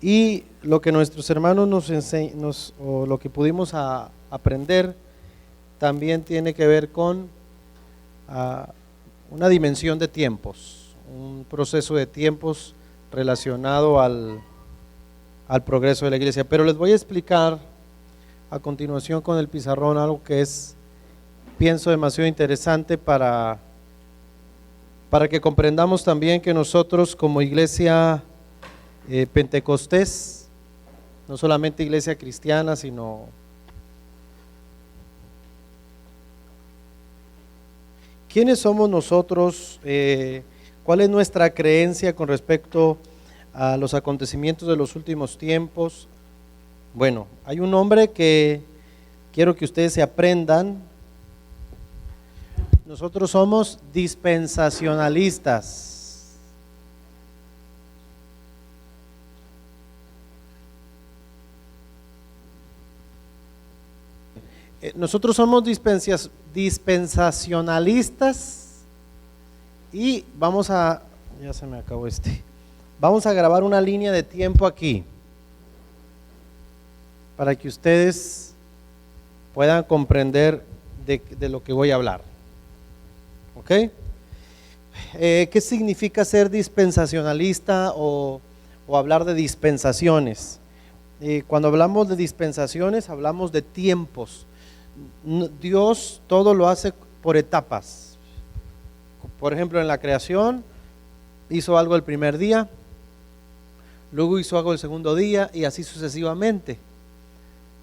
Y lo que nuestros hermanos nos enseñan, o lo que pudimos aprender, también tiene que ver con ah, una dimensión de tiempos, un proceso de tiempos relacionado al progreso de la iglesia. Pero les voy a explicar a continuación con el pizarrón algo que pienso, demasiado interesante para que comprendamos también que nosotros como iglesia Pentecostés, no solamente iglesia cristiana, sino ¿quiénes somos nosotros? ¿Cuál es nuestra creencia con respecto a los acontecimientos de los últimos tiempos? Bueno, hay un nombre que quiero que ustedes se aprendan. Nosotros somos dispensacionalistas. Nosotros somos dispensacionalistas y ya se me acabó vamos a grabar una línea de tiempo aquí para que ustedes puedan comprender de lo que voy a hablar. ¿Ok? ¿Qué significa ser dispensacionalista o hablar de dispensaciones? Cuando hablamos de dispensaciones, hablamos de tiempos. Dios todo lo hace por etapas. Por ejemplo, en la creación hizo algo el primer día, luego hizo algo el segundo día y así sucesivamente.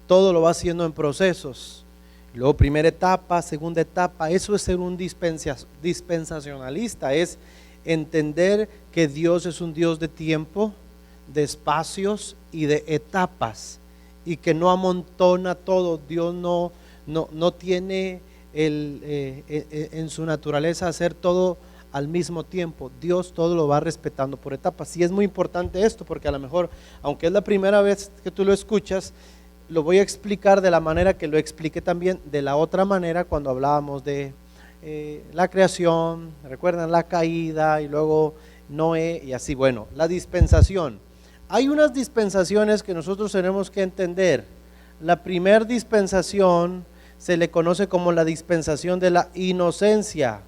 Todo lo va haciendo en procesos. Luego primera etapa, segunda etapa. Eso es ser un dispensacionalista, es entender que Dios es un Dios de tiempo, de espacios y de etapas, y que no amontona todo. Dios no tiene en su naturaleza hacer todo al mismo tiempo. Dios todo lo va respetando por etapas. Y es muy importante esto, porque a lo mejor, aunque es la primera vez que tú lo escuchas, lo voy a explicar de la manera que lo expliqué también de la otra manera cuando hablábamos de la creación, recuerdan la caída y luego Noé y así. Bueno, la dispensación. Hay unas dispensaciones que nosotros tenemos que entender. La primera dispensación se le conoce como la dispensación de la inocencia.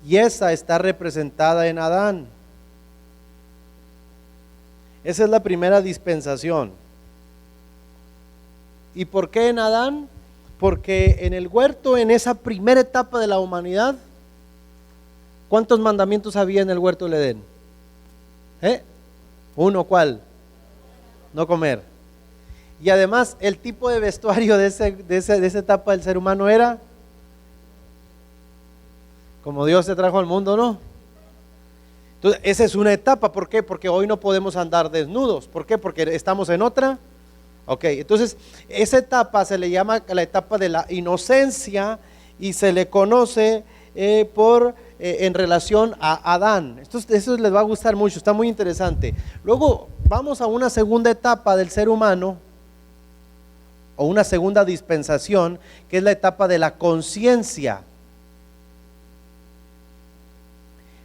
Y esa está representada en Adán. Esa es la primera dispensación. ¿Y por qué en Adán? Porque en el huerto, en esa primera etapa de la humanidad, ¿cuántos mandamientos había en el huerto del Edén? Uno, ¿cuál? No comer. Y además el tipo de vestuario de esa etapa del ser humano era como Dios se trajo al mundo, ¿no? Entonces esa es una etapa. ¿Por qué? Porque hoy no podemos andar desnudos. ¿Por qué? Porque estamos en otra. Ok, entonces esa etapa se le llama la etapa de la inocencia y se le conoce en relación a Adán. Eso les va a gustar mucho, está muy interesante. Luego vamos a una segunda etapa del ser humano, o una segunda dispensación, que es la etapa de la conciencia.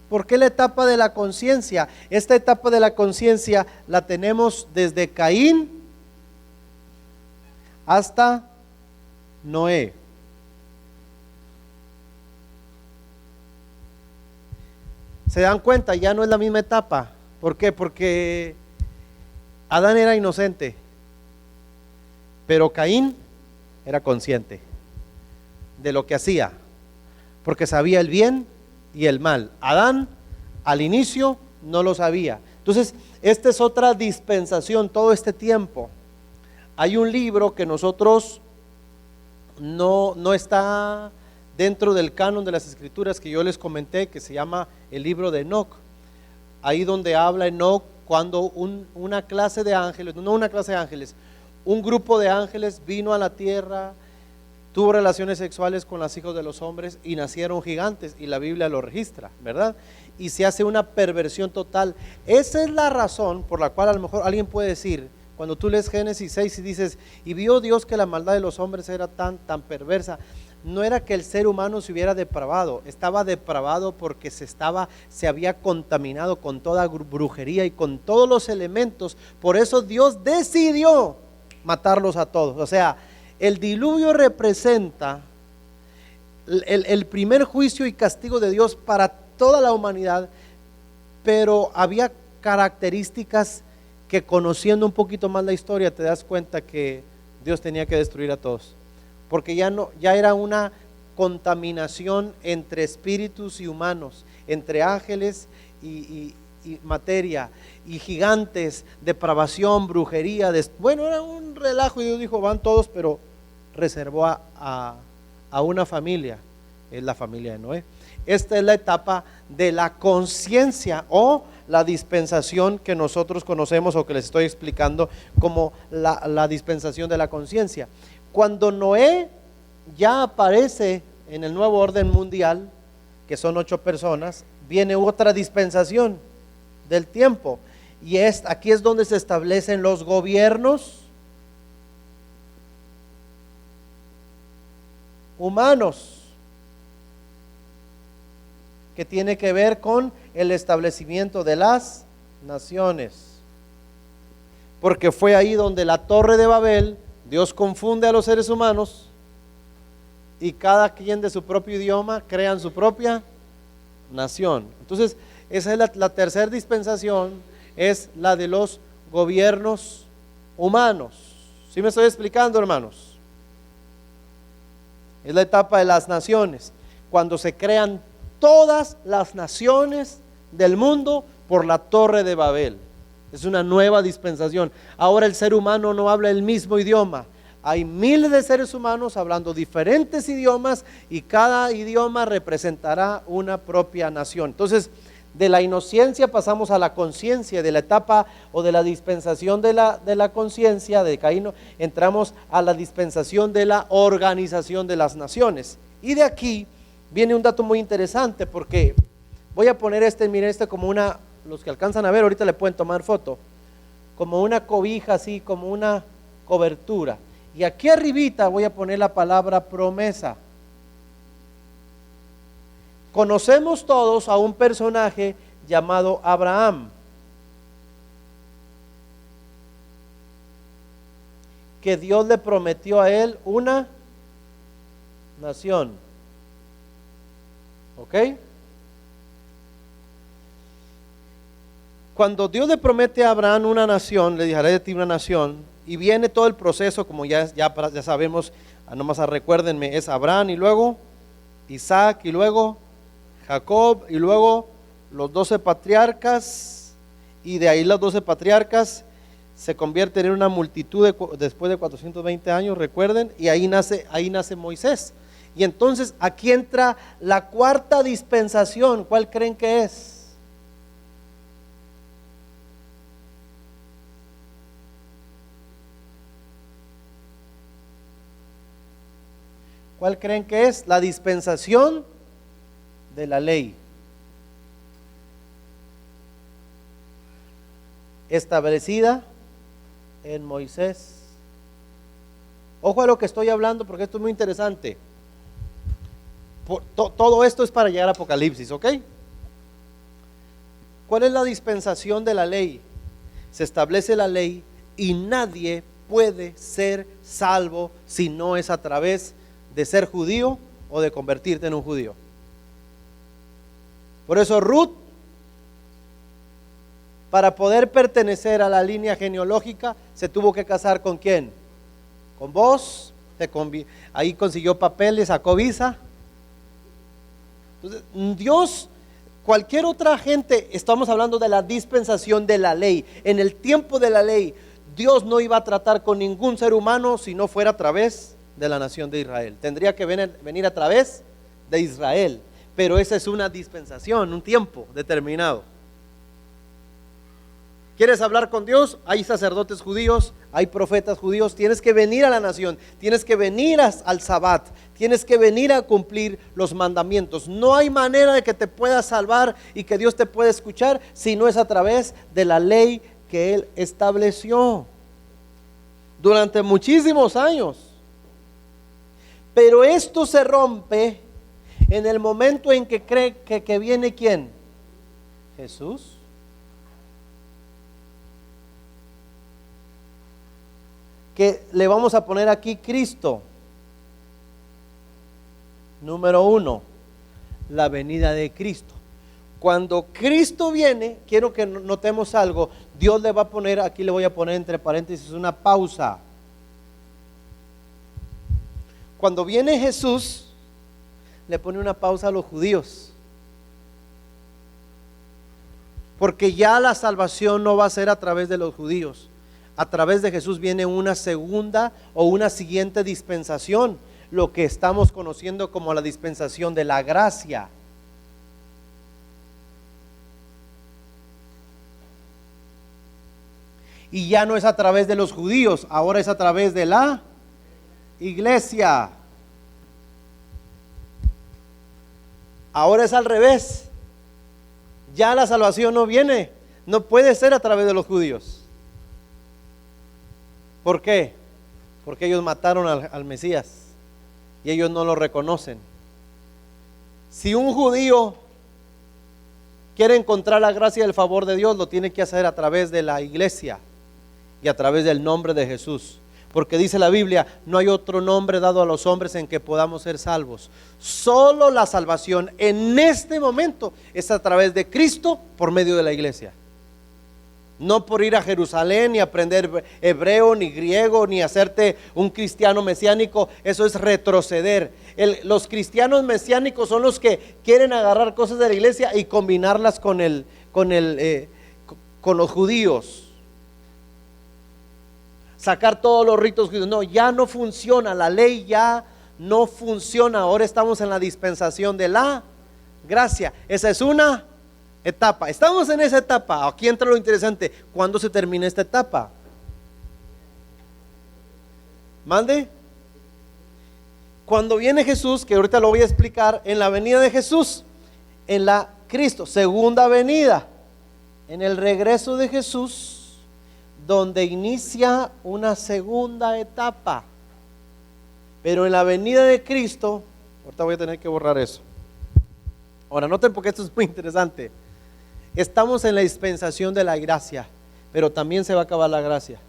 ¿Por qué la etapa de la conciencia? Esta etapa de la conciencia la tenemos desde Caín hasta Noé. ¿Se dan cuenta? Ya no es la misma etapa. ¿Por qué? Porque Adán era inocente, pero Caín era consciente de lo que hacía, porque sabía el bien y el mal. Adán al inicio no lo sabía. Entonces, esta es otra dispensación, todo este tiempo. Hay un libro que nosotros no está dentro del canon de las escrituras que yo les comenté, que se llama el libro de Enoc. Ahí donde habla Enoc cuando una clase de ángeles, no una clase de ángeles, un grupo de ángeles vino a la tierra, tuvo relaciones sexuales con los hijos de los hombres y nacieron gigantes, y la Biblia lo registra, ¿verdad? Y se hace una perversión total. Esa es la razón por la cual a lo mejor alguien puede decir, cuando tú lees Génesis 6 y dices, y vio Dios que la maldad de los hombres era tan perversa. no era que el ser humano se hubiera depravado, estaba depravado porque se había contaminado con toda brujería y con todos los elementos. Por eso Dios decidió matarlos a todos. O sea, el diluvio representa el primer juicio y castigo de Dios para toda la humanidad, pero había características que, conociendo un poquito más la historia, te das cuenta que Dios tenía que destruir a todos, porque ya era una contaminación entre espíritus y humanos, entre ángeles y materia, y gigantes, depravación, brujería, bueno, era un relajo, y Dios dijo, van todos, pero reservó a una familia, es la familia de Noé. Esta es la etapa de la conciencia, o la dispensación que nosotros conocemos, o que les estoy explicando como la dispensación de la conciencia. Cuando Noé ya aparece en el nuevo orden mundial, que son 8 personas, viene otra dispensación del tiempo, y aquí es donde se establecen los gobiernos humanos, que tiene que ver con el establecimiento de las naciones, porque fue ahí donde la Torre de Babel, Dios confunde a los seres humanos y cada quien de su propio idioma crean su propia nación. Entonces esa es la tercera dispensación, es la de los gobiernos humanos. ¿Sí me estoy explicando, hermanos? Es la etapa de las naciones, cuando se crean todas las naciones del mundo por la Torre de Babel. Es una nueva dispensación. Ahora el ser humano no habla el mismo idioma. Hay miles de seres humanos hablando diferentes idiomas, y cada idioma representará una propia nación. Entonces, de la inocencia pasamos a la conciencia, de la etapa o de la dispensación de la conciencia de Caín, entramos a la dispensación de la organización de las naciones. Y de aquí viene un dato muy interesante, porque voy a poner miren como los que alcanzan a ver, ahorita le pueden tomar foto, como una cobija, así como una cobertura. Y aquí arribita voy a poner la palabra promesa. Conocemos todos a un personaje llamado Abraham, que Dios le prometió a él una nación. ¿Ok? Cuando Dios le promete a Abraham una nación, le dejaré de ti una nación, y viene todo el proceso, como ya sabemos, nomás recuérdenme, es Abraham, y luego Isaac, y luego Jacob, y luego los 12 patriarcas, y de ahí los 12 patriarcas se convierten en una multitud después de 420 años, recuerden, y ahí nace Moisés. Y entonces aquí entra la cuarta dispensación. ¿Cuál creen que es? ¿Cuál creen que es? La dispensación de la ley, establecida en Moisés. Ojo a lo que estoy hablando, porque esto es muy interesante. Todo esto es para llegar a Apocalipsis, ¿ok? ¿Cuál es la dispensación de la ley? Se establece la ley y nadie puede ser salvo si no es a través de ser judío o de convertirte en un judío. Por eso Ruth, para poder pertenecer a la línea genealógica, se tuvo que casar ¿con quién? Con vos. Ahí consiguió papeles, sacó visa. Entonces, Dios, cualquier otra gente, estamos hablando de la dispensación de la ley. En el tiempo de la ley, Dios no iba a tratar con ningún ser humano si no fuera a través de la nación de Israel. Tendría que venir a través de Israel, pero esa es una dispensación, un tiempo determinado. ¿Quieres hablar con Dios? Hay sacerdotes judíos, hay profetas judíos. Tienes que venir a la nación, tienes que venir al Sabbat, tienes que venir a cumplir los mandamientos. No hay manera de que te puedas salvar y que Dios te pueda escuchar si no es a través de la ley que Él estableció durante muchísimos años. Pero esto se rompe en el momento en que cree que viene ¿quién? Jesús. Que le vamos a poner aquí Cristo. Número 1, la venida de Cristo. Cuando Cristo viene, quiero que notemos algo. Dios le va a poner, aquí le voy a poner entre paréntesis una pausa. Cuando viene Jesús, le pone una pausa a los judíos. Porque ya la salvación no va a ser a través de los judíos. A través de Jesús viene una segunda o una siguiente dispensación, lo que estamos conociendo como la dispensación de la gracia. Y ya no es a través de los judíos, ahora es a través de la iglesia. Ahora es al revés. Ya la salvación no viene, no puede ser a través de los judíos. ¿Por qué? Porque ellos mataron al Mesías y ellos no lo reconocen. Si un judío quiere encontrar la gracia y el favor de Dios, lo tiene que hacer a través de la iglesia y a través del nombre de Jesús. Porque dice la Biblia, no hay otro nombre dado a los hombres en que podamos ser salvos. Solo la salvación en este momento es a través de Cristo por medio de la iglesia. No por ir a Jerusalén, ni aprender hebreo, ni griego, ni hacerte un cristiano mesiánico. Eso es retroceder. Los cristianos mesiánicos son los que quieren agarrar cosas de la iglesia y combinarlas con los judíos. Sacar todos los ritos judíos. No, ya no funciona. La ley ya no funciona. Ahora estamos en la dispensación de la gracia. Esa es una etapa. Estamos en esa etapa. Aquí entra lo interesante. ¿Cuándo se termina esta etapa? Mande. Cuando viene Jesús, que ahorita lo voy a explicar, en la venida de Jesús, en la Cristo, segunda venida, en el regreso de Jesús, donde inicia una segunda etapa. Pero en la venida de Cristo, ahorita voy a tener que borrar eso. Ahora noten porque esto es muy interesante. Estamos en la dispensación de la gracia, pero también se va a acabar la gracia.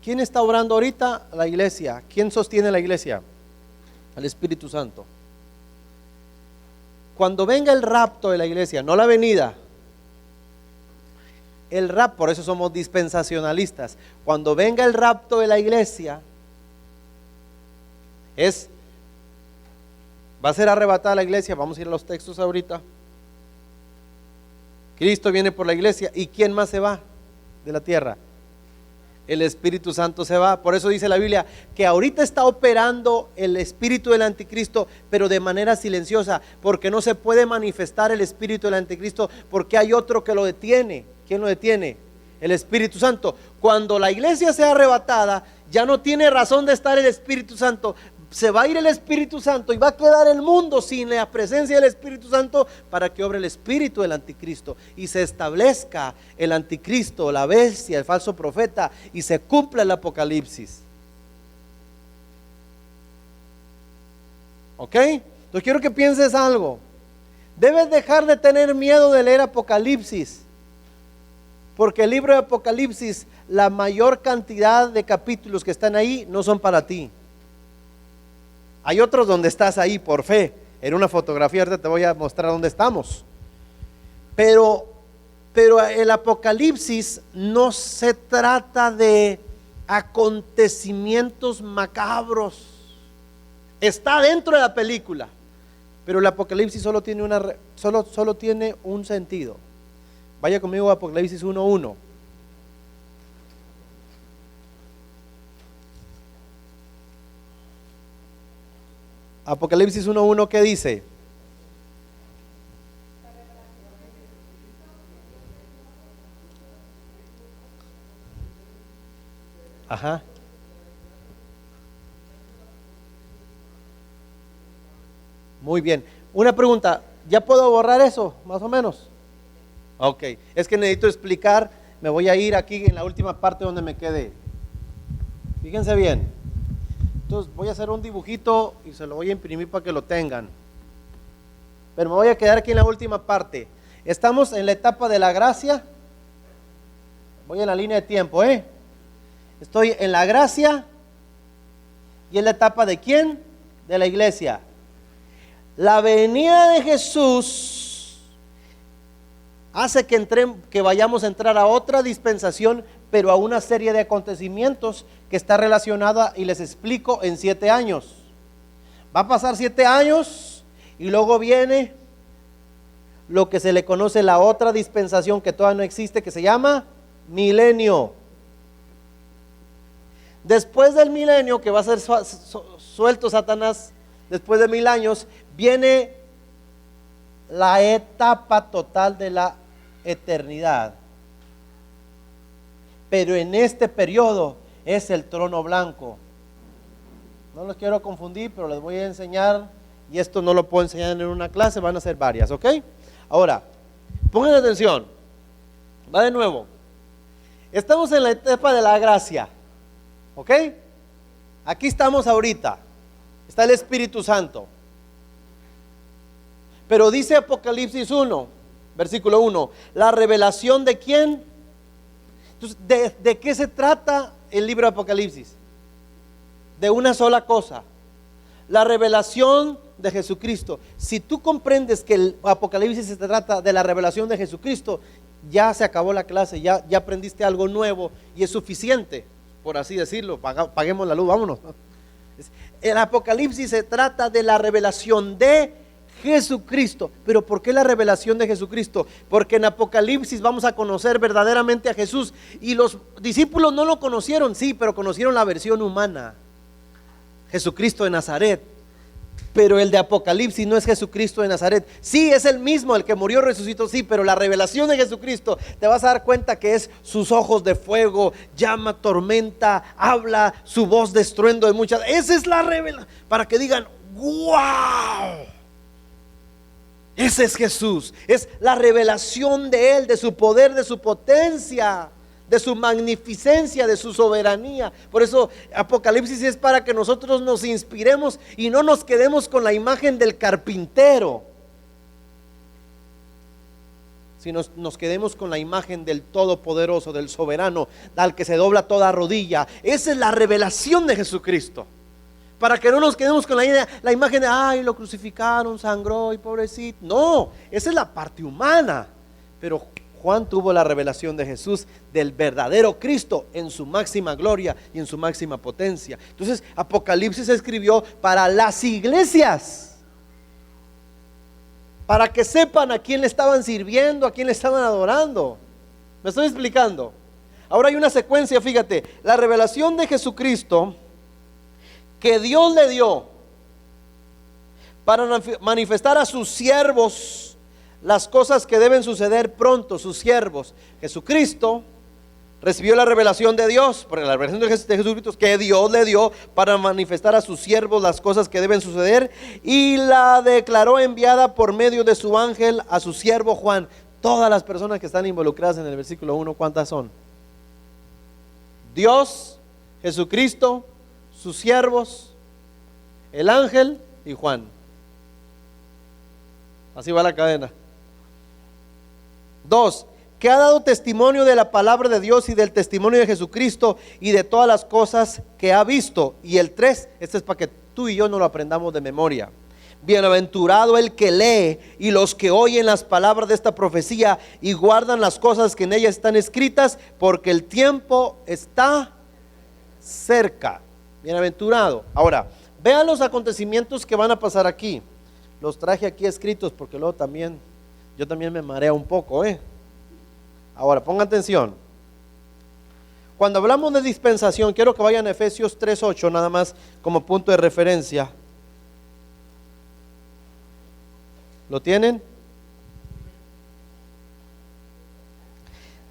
¿Quién está orando ahorita? La iglesia. ¿Quién sostiene la iglesia? El Espíritu Santo. Cuando venga el rapto de la iglesia, no la venida, el rapto, por eso somos dispensacionalistas. Cuando venga el rapto de la iglesia, va a ser arrebatada la iglesia. Vamos a ir a los textos ahorita. Cristo viene por la iglesia. ¿Y quién más se va de la tierra? El Espíritu Santo se va. Por eso dice la Biblia que ahorita está operando el espíritu del anticristo, pero de manera silenciosa, porque no se puede manifestar el espíritu del anticristo, porque hay otro que lo detiene. ¿Quién lo detiene? El Espíritu Santo. Cuando la iglesia sea arrebatada, ya no tiene razón de estar el Espíritu Santo. Se va a ir el Espíritu Santo y va a quedar el mundo sin la presencia del Espíritu Santo, para que obre el espíritu del anticristo y se establezca el anticristo, la bestia, el falso profeta, y se cumpla el Apocalipsis. ¿Ok? Entonces quiero que pienses algo. Debes dejar de tener miedo de leer Apocalipsis, porque el libro de Apocalipsis, la mayor cantidad de capítulos que están ahí no son para ti. Hay otros donde estás ahí por fe. En una fotografía ahorita te voy a mostrar dónde estamos. Pero el Apocalipsis no se trata de acontecimientos macabros. Está dentro de la película, pero el Apocalipsis solo tiene un sentido. Vaya conmigo a Apocalipsis 1:1. Apocalipsis 1:1, ¿qué dice? Ajá. Muy bien. Una pregunta, ¿ya puedo borrar eso, más o menos? Ok, es que necesito explicar me voy a ir aquí en la última parte donde me quedé. Fíjense bien. Entonces voy a hacer un dibujito y se lo voy a imprimir para que lo tengan. Pero me voy a quedar aquí en la última parte. Estamos en la etapa de la gracia. Voy en la línea de tiempo, Estoy en la gracia. ¿Y en la etapa de quién? De la iglesia. La venida de Jesús hace que vayamos a entrar a otra dispensación, pero a una serie de acontecimientos que está relacionada, y les explico, en 7 años. Va a pasar 7 años y luego viene lo que se le conoce la otra dispensación que todavía no existe, que se llama milenio. Después del milenio, que va a ser suelto Satanás, después de 1000 años, viene la etapa total de la eternidad. Pero en este periodo es el trono blanco. No los quiero confundir, pero les voy a enseñar, y esto no lo puedo enseñar en una clase, van a ser varias, ¿ok? Ahora, pongan atención, va de nuevo. Estamos en la etapa de la gracia, ¿ok? Aquí estamos ahorita, está el Espíritu Santo. Pero dice Apocalipsis 1, versículo 1, la revelación de quién. Entonces, ¿de qué se trata el libro de Apocalipsis? De una sola cosa, la revelación de Jesucristo. Si tú comprendes que el Apocalipsis se trata de la revelación de Jesucristo, ya se acabó la clase, ya aprendiste algo nuevo y es suficiente, por así decirlo. Paguemos la luz, vámonos. El Apocalipsis se trata de la revelación de Jesucristo. ¿Pero por qué la revelación de Jesucristo? Porque en Apocalipsis vamos a conocer verdaderamente a Jesús, y los discípulos no lo conocieron, sí, pero conocieron la versión humana, Jesucristo de Nazaret. Pero el de Apocalipsis no es Jesucristo de Nazaret. Sí, es el mismo, el que murió, resucitó, sí, pero la revelación de Jesucristo, te vas a dar cuenta que es sus ojos de fuego, llama, tormenta, habla, su voz de estruendo de muchas. Esa es la revelación, para que digan, ¡wow! Ese es Jesús, es la revelación de Él, de su poder, de su potencia, de su magnificencia, de su soberanía. Por eso Apocalipsis es para que nosotros nos inspiremos y no nos quedemos con la imagen del carpintero, sino nos quedemos con la imagen del Todopoderoso, del soberano, al que se dobla toda rodilla. Esa es la revelación de Jesucristo. Para que no nos quedemos con la imagen de, ay, lo crucificaron, sangró y pobrecito. No, esa es la parte humana. Pero Juan tuvo la revelación de Jesús, del verdadero Cristo, en su máxima gloria y en su máxima potencia. Entonces Apocalipsis se escribió para las iglesias, para que sepan a quién le estaban sirviendo, a quién le estaban adorando. ¿Me estoy explicando? Ahora hay una secuencia, fíjate, la revelación de Jesucristo que Dios le dio para manifestar a sus siervos las cosas que deben suceder pronto. Sus siervos, Jesucristo recibió la revelación de Dios, porque la revelación de Jesucristo que Dios le dio para manifestar a sus siervos las cosas que deben suceder, y la declaró enviada por medio de su ángel a su siervo Juan. Todas las personas que están involucradas en el versículo 1, ¿cuántas son? Dios, Jesucristo, sus siervos, el ángel y Juan. Así va la cadena. 2, que ha dado testimonio de la palabra de Dios y del testimonio de Jesucristo y de todas las cosas que ha visto. Y el 3, este es para que tú y yo no lo aprendamos de memoria. Bienaventurado el que lee y los que oyen las palabras de esta profecía y guardan las cosas que en ellas están escritas, porque el tiempo está cerca. Bienaventurado. Ahora, vean los acontecimientos que van a pasar aquí. Los traje aquí escritos porque luego yo también me mareo un poco, Ahora, pongan atención. Cuando hablamos de dispensación, quiero que vayan a Efesios 3:8 nada más como punto de referencia. ¿Lo tienen?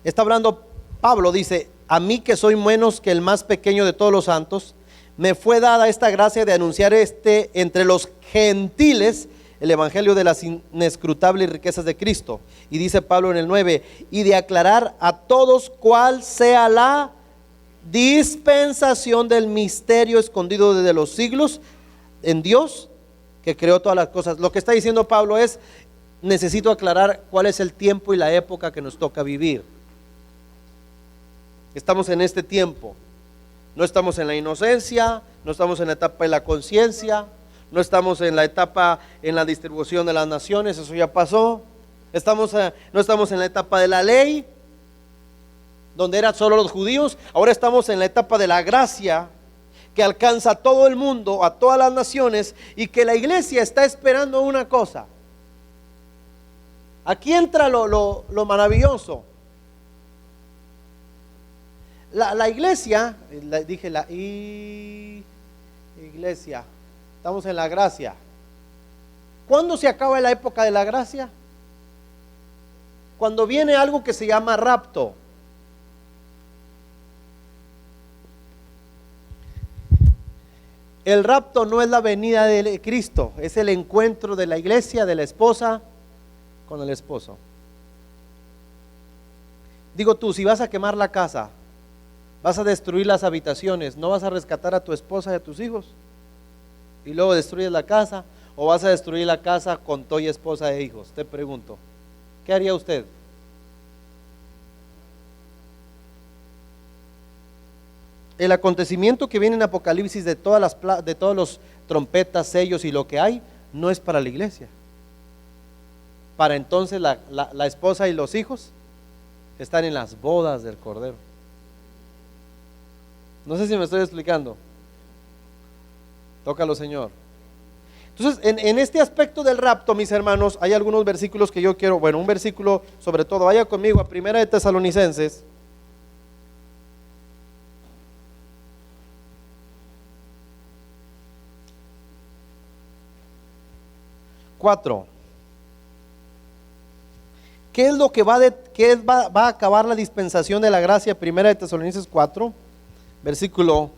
Está hablando Pablo, dice: a mí, que soy menos que el más pequeño de todos los santos, me fue dada esta gracia de anunciar entre los gentiles el evangelio de las inescrutables riquezas de Cristo. Y dice Pablo en el 9, y de aclarar a todos cuál sea la dispensación del misterio escondido desde los siglos en Dios, que creó todas las cosas. Lo que está diciendo Pablo es, necesito aclarar cuál es el tiempo y la época que nos toca vivir. Estamos en este tiempo. No estamos en la inocencia, no estamos en la etapa de la conciencia, no estamos en la etapa en la distribución de las naciones, eso ya pasó. No estamos en la etapa de la ley, donde eran solo los judíos. Ahora estamos en la etapa de la gracia, que alcanza a todo el mundo, a todas las naciones, y que la iglesia está esperando una cosa. Aquí entra lo maravilloso. La iglesia, dije la iglesia, estamos en la gracia. ¿Cuándo se acaba la época de la gracia? Cuando viene algo que se llama rapto. El rapto no es la venida de Cristo, es el encuentro de la iglesia, de la esposa con el esposo. Digo tú, si vas a quemar la casa, vas a destruir las habitaciones, ¿no vas a rescatar a tu esposa y a tus hijos? Y luego destruyes la casa, ¿o vas a destruir la casa con tu esposa e hijos? Te pregunto, ¿qué haría usted? El acontecimiento que viene en Apocalipsis de todos los trompetas, sellos y lo que hay, no es para la iglesia. Para entonces la esposa y los hijos están en las bodas del Cordero. No sé si me estoy explicando. Tócalo, Señor. Entonces, en este aspecto del rapto, mis hermanos, hay algunos versículos que yo quiero, un versículo sobre todo, vaya conmigo a Primera de Tesalonicenses. Cuatro. ¿Qué es lo que va a acabar la dispensación de la gracia? Primera de Tesalonicenses 4, versículo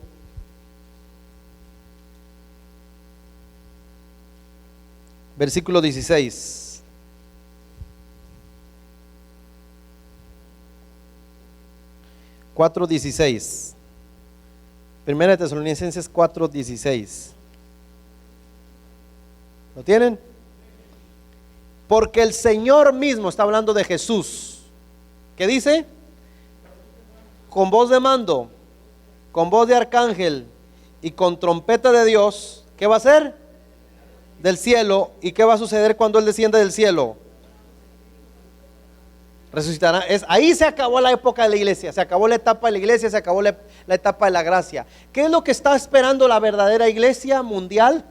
16. Primera de Tesalonicenses 4:16. ¿Lo tienen? Porque el Señor mismo, está hablando de Jesús, ¿qué dice? Con voz de mando, con voz de arcángel y con trompeta de Dios, ¿qué va a hacer? Del cielo. ¿Y qué va a suceder cuando Él descienda del cielo? Resucitará. Ahí se acabó la época de la iglesia, se acabó la etapa de la iglesia, se acabó la etapa de la gracia. ¿Qué es lo que está esperando la verdadera iglesia mundial?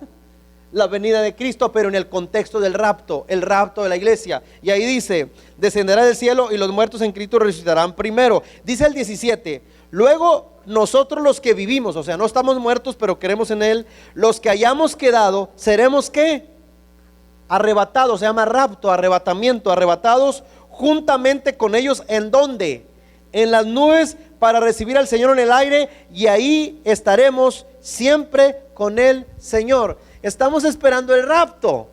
La venida de Cristo, pero en el contexto del rapto, el rapto de la iglesia. Y ahí dice, descenderá del cielo y los muertos en Cristo resucitarán primero. Dice el 17, luego nosotros los que vivimos, o sea, no estamos muertos, pero creemos en Él, los que hayamos quedado, seremos ¿qué? Arrebatados, se llama rapto, arrebatamiento, arrebatados juntamente con ellos. ¿En dónde? En las nubes, para recibir al Señor en el aire, y ahí estaremos siempre con el Señor. Estamos esperando el rapto.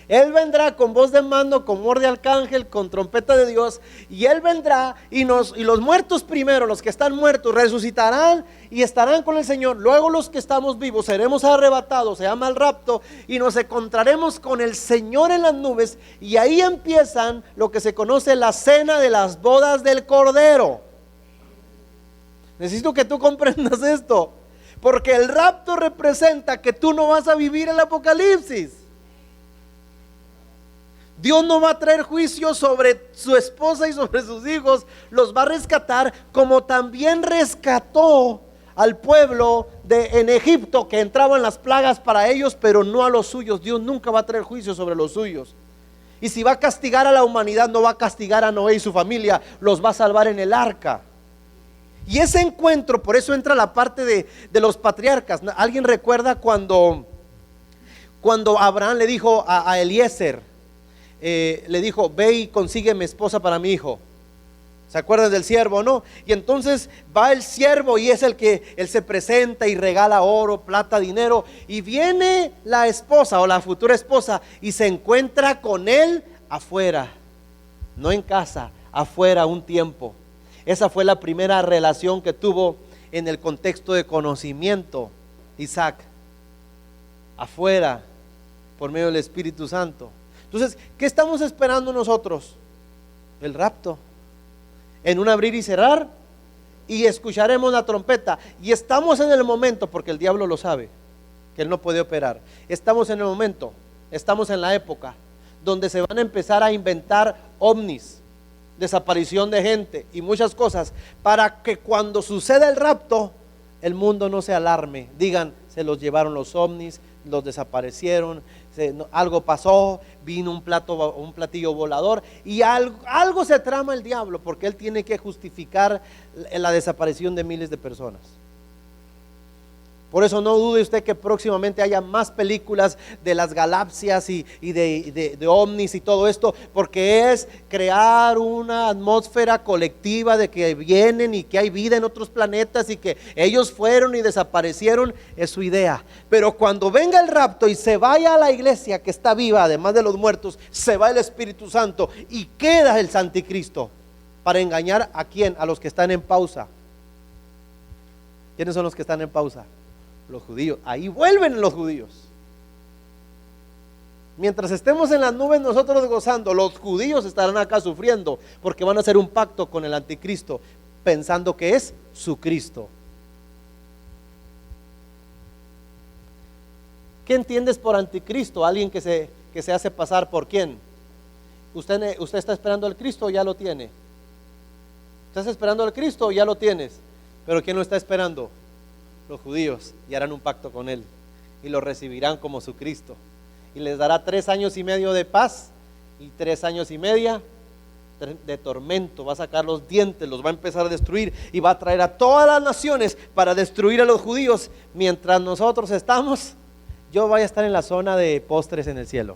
Él vendrá con voz de mando, con voz de arcángel, con trompeta de Dios, y Él vendrá y los muertos primero, los que están muertos, resucitarán y estarán con el Señor. Luego los que estamos vivos seremos arrebatados, se llama el rapto, y nos encontraremos con el Señor en las nubes, y ahí empiezan lo que se conoce la cena de las bodas del Cordero. Necesito que tú comprendas esto, porque el rapto representa que tú no vas a vivir el Apocalipsis. Dios no va a traer juicio sobre su esposa y sobre sus hijos, los va a rescatar, como también rescató al pueblo en Egipto, que entraban las plagas para ellos, pero no a los suyos. Dios nunca va a traer juicio sobre los suyos. Y si va a castigar a la humanidad, no va a castigar a Noé y su familia, los va a salvar en el arca. Y ese encuentro, por eso entra la parte de los patriarcas. ¿Alguien recuerda cuando Abraham le dijo a Eliezer, le dijo, ve y consígueme esposa para mi hijo? ¿Se acuerdan del siervo, no? Y entonces va el siervo y es el que él se presenta y regala oro, plata, dinero. Y viene la esposa o la futura esposa y se encuentra con él afuera, no en casa, afuera un tiempo. Esa fue la primera relación que tuvo en el contexto de conocimiento Isaac, afuera, por medio del Espíritu Santo. Entonces, ¿qué estamos esperando nosotros? El rapto. En un abrir y cerrar, y escucharemos la trompeta. Y estamos en el momento, porque el diablo lo sabe, que él no puede operar. Estamos en el momento, estamos en la época donde se van a empezar a inventar ovnis, desaparición de gente y muchas cosas, para que cuando suceda el rapto, el mundo no se alarme. Digan, se los llevaron los ovnis, los desaparecieron, algo pasó, vino un platillo volador, y algo se trama el diablo, porque él tiene que justificar la desaparición de miles de personas. Por eso no dude usted que próximamente haya más películas de las galaxias y de ovnis y todo esto, porque es crear una atmósfera colectiva de que vienen y que hay vida en otros planetas y que ellos fueron y desaparecieron. Es su idea. Pero cuando venga el rapto y se vaya a la iglesia que está viva, además de los muertos, se va el Espíritu Santo y queda el Anticristo para engañar ¿a quién? A los que están en pausa. ¿Quiénes son los que están en pausa? Los judíos. Ahí vuelven los judíos. Mientras estemos en las nubes nosotros gozando, los judíos estarán acá sufriendo, porque van a hacer un pacto con el anticristo, pensando que es su Cristo. ¿Qué entiendes por anticristo? Alguien que se hace pasar por quién. ¿Usted está esperando al Cristo o ya lo tiene? ¿Estás esperando al Cristo o ya lo tienes? Pero ¿quién lo está esperando? Los judíos, y harán un pacto con él y lo recibirán como su Cristo, y les dará 3 años y medio de paz y 3 años y media de tormento. Va a sacar los dientes, los va a empezar a destruir y va a traer a todas las naciones para destruir a los judíos. Mientras nosotros estamos, yo voy a estar en la zona de postres en el cielo.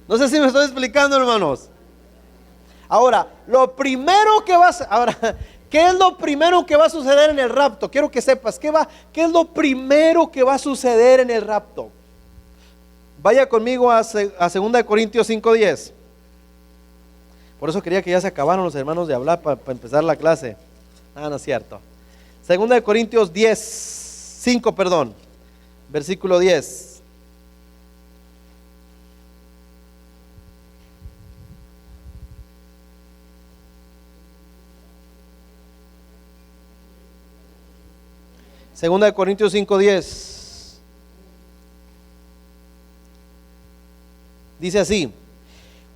No sé si me estoy explicando, hermanos. Ahora, ¿qué es lo primero que va a suceder en el rapto? Quiero que sepas, ¿qué es lo primero que va a suceder en el rapto? Vaya conmigo a 2 Corintios 5:10. Por eso quería que ya se acabaron los hermanos de hablar para empezar la clase. No es cierto. 2 Corintios 5, versículo 10. Segunda de Corintios 5:10 dice así: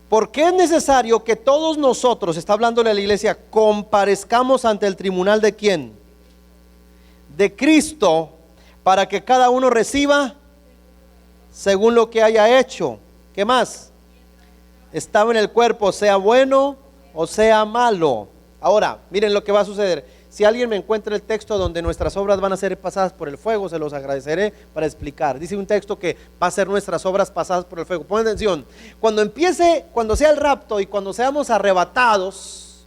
porque es necesario que todos nosotros, está hablándole a la iglesia, comparezcamos ante el tribunal de ¿quién? De Cristo, para que cada uno reciba según lo que haya hecho. ¿Qué más? Estaba en el cuerpo, sea bueno o sea malo. Ahora, miren lo que va a suceder. Si alguien me encuentra el texto donde nuestras obras van a ser pasadas por el fuego, se los agradeceré para explicar. Dice un texto que va a ser nuestras obras pasadas por el fuego. Pongan atención, cuando sea el rapto y cuando seamos arrebatados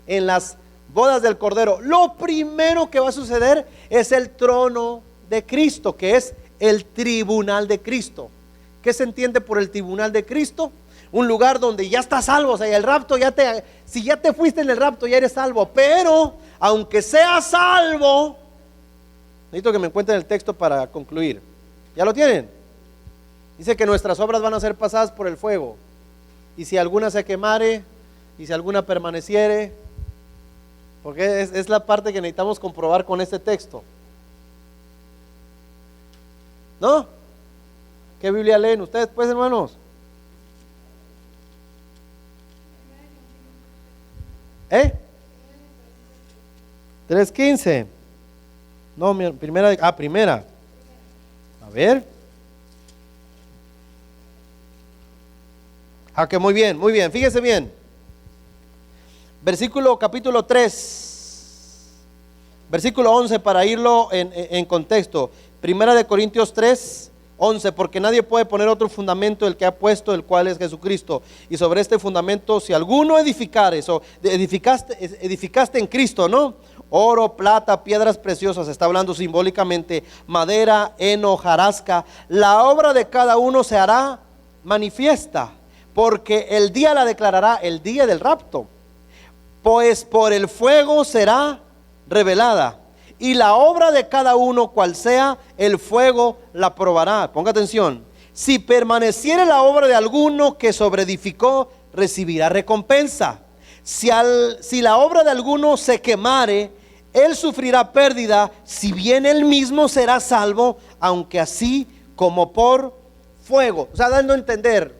en las bodas del Cordero, lo primero que va a suceder es el trono de Cristo, que es el tribunal de Cristo. ¿Qué se entiende por el tribunal de Cristo? Un lugar donde ya estás salvo. O sea, el rapto si ya te fuiste en el rapto, ya eres salvo. Pero aunque seas salvo, necesito que me encuentren el texto para concluir. ¿Ya lo tienen? Dice que nuestras obras van a ser pasadas por el fuego, y si alguna se quemare y si alguna permaneciere, porque es la parte que necesitamos comprobar con este texto. ¿No? ¿Qué Biblia leen ustedes, pues, hermanos? 3:15. No, primera. A ver. Que muy bien. Fíjese bien. Capítulo 3. Versículo 11 para irlo en contexto. 1 Corintios 3, 11, porque nadie puede poner otro fundamento el que ha puesto, el cual es Jesucristo. Y sobre este fundamento, si alguno edificaste en Cristo, ¿no? Oro, plata, piedras preciosas, está hablando simbólicamente, madera, heno, hojarasca, la obra de cada uno se hará manifiesta, porque el día la declarará, el día del rapto, pues por el fuego será revelada. Y la obra de cada uno, cual sea, el fuego la probará. Ponga atención. Si permaneciere la obra de alguno que sobreedificó, recibirá recompensa. Si la obra de alguno se quemare, él sufrirá pérdida, si bien él mismo será salvo, aunque así como por fuego. O sea, dando a entender,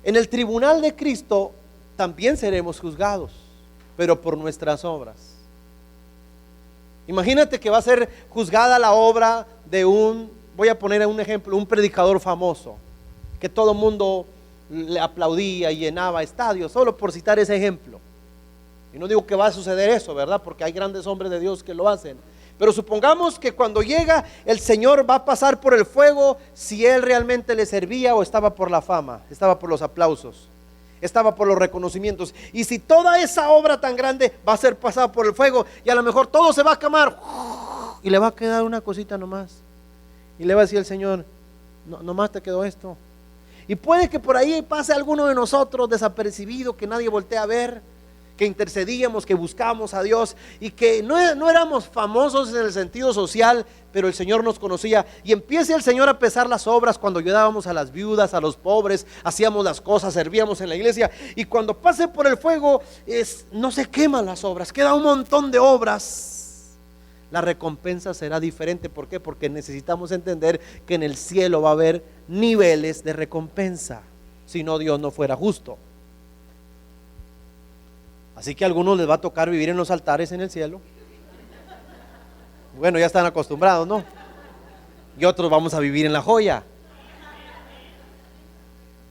en el tribunal de Cristo también seremos juzgados, pero por nuestras obras. Imagínate que va a ser juzgada la obra de voy a poner un ejemplo, un predicador famoso, que todo el mundo le aplaudía y llenaba estadios, solo por citar ese ejemplo. Y no digo que va a suceder eso, ¿verdad? Porque hay grandes hombres de Dios que lo hacen. Pero supongamos que cuando llega el Señor va a pasar por el fuego, si Él realmente le servía o estaba por la fama, estaba por los aplausos, estaba por los reconocimientos. Y si toda esa obra tan grande va a ser pasada por el fuego, y a lo mejor todo se va a quemar, y le va a quedar una cosita nomás, y le va a decir el Señor, no, nomás te quedó esto. Y puede que por ahí pase alguno de nosotros desapercibido, que nadie voltea a ver, que intercedíamos, que buscábamos a Dios y que no éramos famosos en el sentido social, pero el Señor nos conocía, y empiece el Señor a pesar las obras cuando ayudábamos a las viudas, a los pobres, hacíamos las cosas, servíamos en la iglesia, y cuando pase por el fuego no se queman las obras, queda un montón de obras. La recompensa será diferente. ¿Por qué? Porque necesitamos entender que en el cielo va a haber niveles de recompensa, si no Dios no fuera justo. Así que a algunos les va a tocar vivir en los altares en el cielo. Bueno, ya están acostumbrados, ¿no? Y otros vamos a vivir en la joya.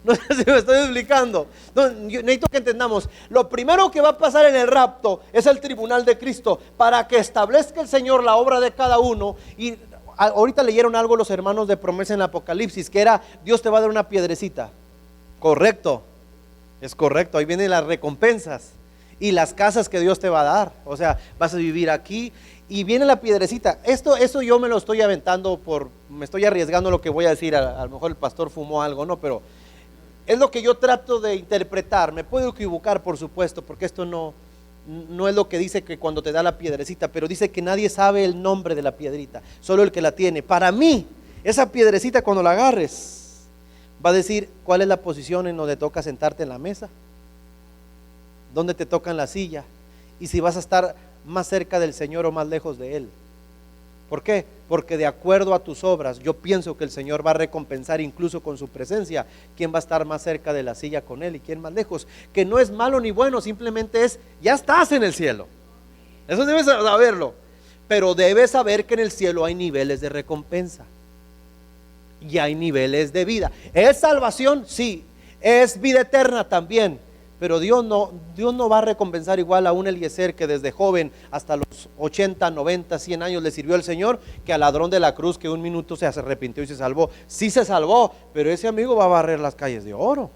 No sé si me estoy explicando. No, yo necesito que entendamos. Lo primero que va a pasar en el rapto es el tribunal de Cristo, para que establezca el Señor la obra de cada uno. Y ahorita leyeron algo los hermanos de promesa en el Apocalipsis, que era, Dios te va a dar una piedrecita. Correcto, es correcto. Ahí vienen las recompensas y las casas que Dios te va a dar. O sea, vas a vivir aquí y viene la piedrecita. Eso yo me lo estoy aventando, me estoy arriesgando lo que voy a decir. A lo mejor el pastor fumó algo, no, pero es lo que yo trato de interpretar. Me puedo equivocar, por supuesto, porque esto no es lo que dice que cuando te da la piedrecita, pero dice que nadie sabe el nombre de la piedrita, solo el que la tiene. Para mí, esa piedrecita cuando la agarres, va a decir cuál es la posición en donde toca sentarte en la mesa, dónde te toca en la silla, y si vas a estar más cerca del Señor o más lejos de Él. ¿Por qué? Porque de acuerdo a tus obras, yo pienso que el Señor va a recompensar incluso con su presencia quién va a estar más cerca de la silla con Él y quién más lejos. Que no es malo ni bueno, simplemente ya estás en el cielo. Eso debes saberlo. Pero debes saber que en el cielo hay niveles de recompensa y hay niveles de vida. ¿Es salvación? Sí. ¿Es vida eterna? También. Pero Dios no va a recompensar igual a un Eliezer que desde joven hasta los 80, 90, 100 años le sirvió al Señor, que al ladrón de la cruz que un minuto se arrepintió y se salvó. Sí se salvó, pero ese amigo va a barrer las calles de oro.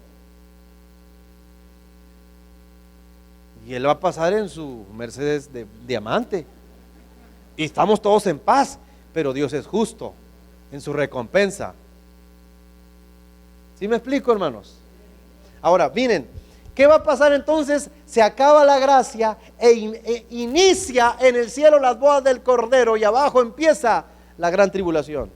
Y él va a pasar en su Mercedes de diamante. Y estamos todos en paz, pero Dios es justo en su recompensa. ¿Sí me explico, hermanos? Ahora, miren. ¿Qué va a pasar entonces? Se acaba la gracia e inicia en el cielo las bodas del Cordero, y abajo empieza la gran tribulación.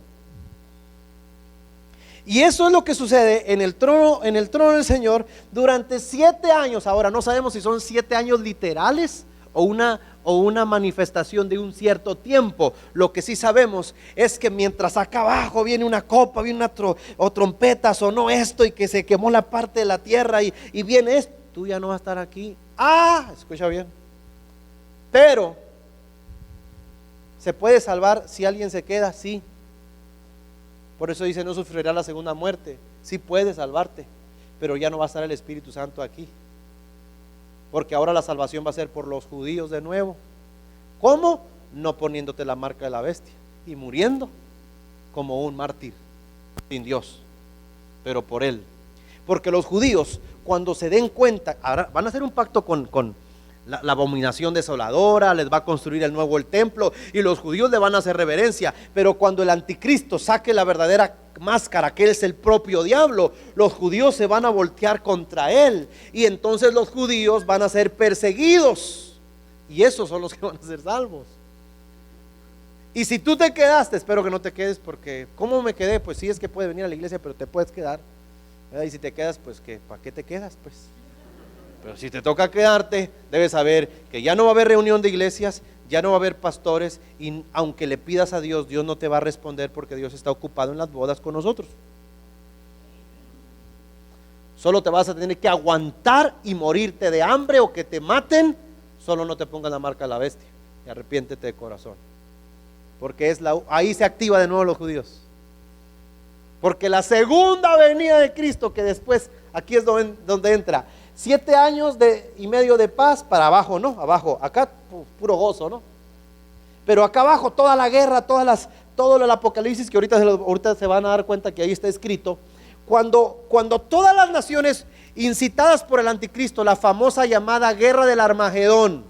Y eso es lo que sucede en el trono del Señor durante 7 años. Ahora no sabemos si son 7 años literales o una manifestación de un cierto tiempo. Lo que sí sabemos es que mientras acá abajo viene una copa, viene o trompeta, sonó esto y que se quemó la parte de la tierra y viene esto, tú ya no vas a estar aquí. Escucha bien. Pero ¿se puede salvar si alguien se queda? Sí. Por eso dice, no sufrirá la segunda muerte. Sí puede salvarte, pero ya no va a estar el Espíritu Santo aquí. Porque ahora la salvación va a ser por los judíos de nuevo. ¿Cómo? No poniéndote la marca de la bestia y muriendo como un mártir. sin Dios, pero por Él. Porque los judíos, cuando se den cuenta, ahora van a hacer un pacto con la abominación desoladora, les va a construir el nuevo el templo, y los judíos le van a hacer reverencia. Pero cuando el anticristo saque la verdadera máscara, que es el propio diablo, los judíos se van a voltear contra él, y entonces los judíos van a ser perseguidos, y esos son los que van a ser salvos. Y si tú te quedaste, espero que no te quedes, porque ¿cómo me quedé? Pues sí, es que puedes venir a la iglesia, pero te puedes quedar, ¿verdad? Y si te quedas, pues que ¿para qué te quedas? Pues, pero si te toca quedarte, debes saber que ya no va a haber reunión de iglesias, ya no va a haber pastores, y aunque le pidas a Dios, Dios no te va a responder, porque Dios está ocupado en las bodas con nosotros. Solo te vas a tener que aguantar y morirte de hambre o que te maten. Solo no te pongas la marca de la bestia y arrepiéntete de corazón, porque ahí se activa de nuevo los judíos. Porque la segunda venida de Cristo, que después aquí es donde entra 7 años y medio de paz para abajo, ¿no? Abajo, acá puro gozo, ¿no? Pero acá abajo toda la guerra, todo el apocalipsis, que ahorita se van a dar cuenta que ahí está escrito. Cuando todas las naciones incitadas por el anticristo, la famosa llamada guerra del Armagedón,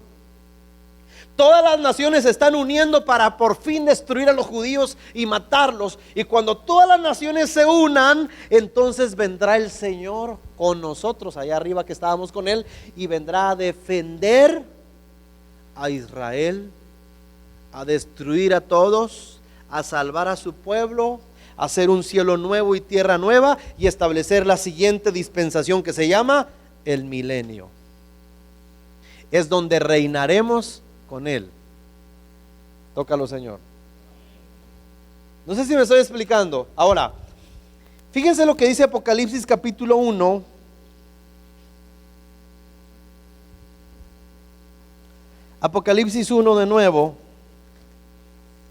todas las naciones se están uniendo para por fin destruir a los judíos y matarlos. Y cuando todas las naciones se unan, entonces vendrá el Señor con nosotros, allá arriba que estábamos con Él, y vendrá a defender a Israel, a destruir a todos, a salvar a su pueblo, a hacer un cielo nuevo y tierra nueva, y establecer la siguiente dispensación que se llama el milenio. Es donde reinaremos con Él. Tócalo, Señor. No sé si me estoy explicando. Ahora, fíjense lo que dice Apocalipsis capítulo 1. Apocalipsis 1 de nuevo.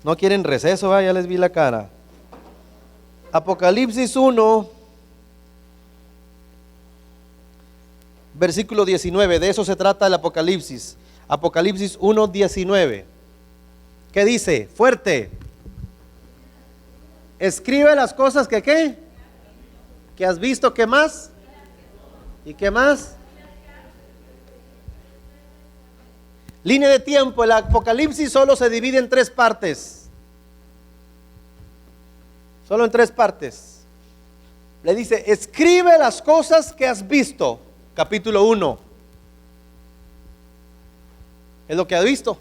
No quieren receso, ya les vi la cara. Apocalipsis 1, versículo 19. De eso se trata el Apocalipsis. Apocalipsis 1, 19. ¿Qué dice? Fuerte. Escribe las cosas que ¿qué? Que has visto. ¿Qué más? ¿Y qué más? Línea de tiempo. El Apocalipsis solo se divide en 3 partes. Solo en 3 partes. Le dice, escribe las cosas que has visto. Capítulo 1. Es lo que has visto.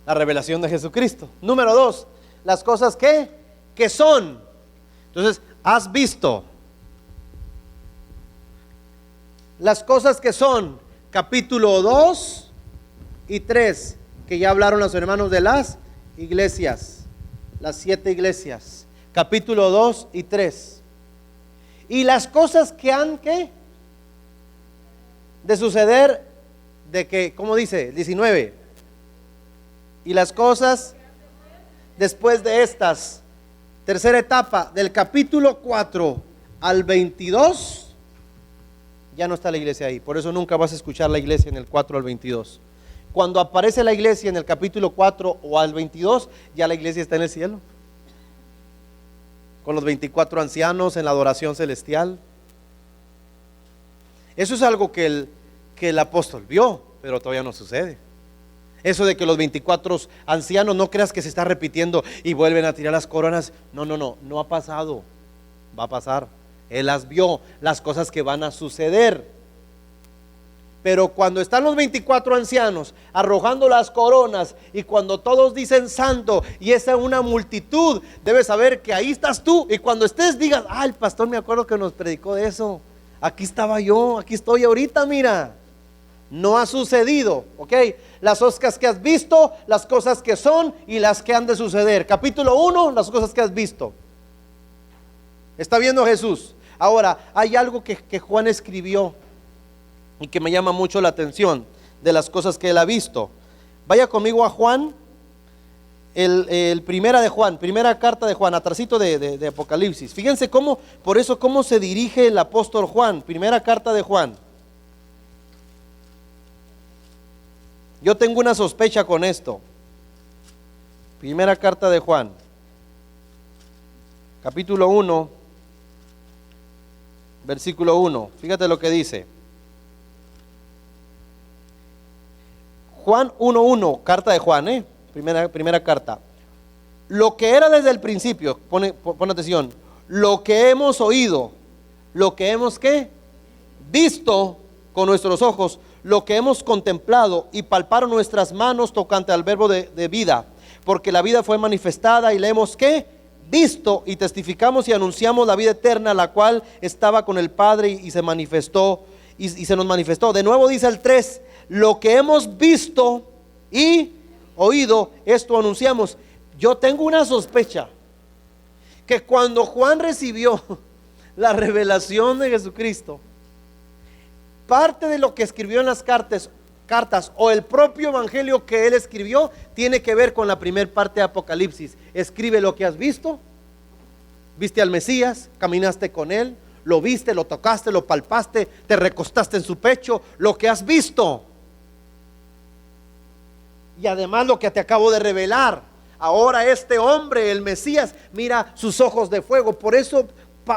La revelación de Jesucristo. Número 2. Las cosas que son. Entonces, has visto. Las cosas que son. Capítulo 2 y 3. Que ya hablaron los hermanos de las iglesias. Las 7 iglesias. Capítulo 2 y 3. Y las cosas que han de suceder, de que, ¿cómo dice? 19. Y las cosas después de estas. Tercera etapa, del capítulo 4 al 22. Ya no está la iglesia ahí. Por eso nunca vas a escuchar la iglesia en el 4 al 22. Cuando aparece la iglesia en el capítulo 4 o al 22, ya la iglesia está en el cielo, con los 24 ancianos en la adoración celestial. Eso es algo que el apóstol vio, pero todavía no sucede. Eso de que los 24 ancianos, no creas que se está repitiendo y vuelven a tirar las coronas. No ha pasado. Va a pasar. Él las vio, las cosas que van a suceder. Pero cuando están los 24 ancianos arrojando las coronas, y cuando todos dicen santo, y esa es una multitud, debes saber que ahí estás tú. Y cuando estés digas, el pastor me acuerdo que nos predicó de eso. Aquí estaba yo, aquí estoy ahorita, mira. No ha sucedido, ¿ok? Las cosas que has visto, las cosas que son y las que han de suceder. Capítulo 1, las cosas que has visto. Está viendo Jesús. Ahora, hay algo que Juan escribió y que me llama mucho la atención de las cosas que él ha visto. Vaya conmigo a Juan, el primera de Juan, primera carta de Juan, atrasito de Apocalipsis. Fíjense cómo se dirige el apóstol Juan, primera carta de Juan. Yo tengo una sospecha con esto. Primera carta de Juan. capítulo 1, versículo 1. Fíjate lo que dice. Juan 1:1, carta de Juan, primera carta. Lo que era desde el principio, pon atención, lo que hemos oído, lo que hemos ¿qué? Visto con nuestros ojos, lo que hemos contemplado y palparon nuestras manos tocante al verbo de vida, porque la vida fue manifestada y la hemos ¿qué? Visto, y testificamos y anunciamos la vida eterna, la cual estaba con el Padre y se manifestó y se nos manifestó. De nuevo dice el 3, lo que hemos visto y oído, esto anunciamos. Yo tengo una sospecha que cuando Juan recibió la revelación de Jesucristo, parte de lo que escribió en las cartas o el propio evangelio que él escribió tiene que ver con la primera parte de Apocalipsis. Escribe lo que has visto. Viste al Mesías, caminaste con él, lo viste, lo tocaste, lo palpaste, te recostaste en su pecho, lo que has visto. Y además lo que te acabo de revelar. Ahora este hombre, el Mesías, mira sus ojos de fuego. Por eso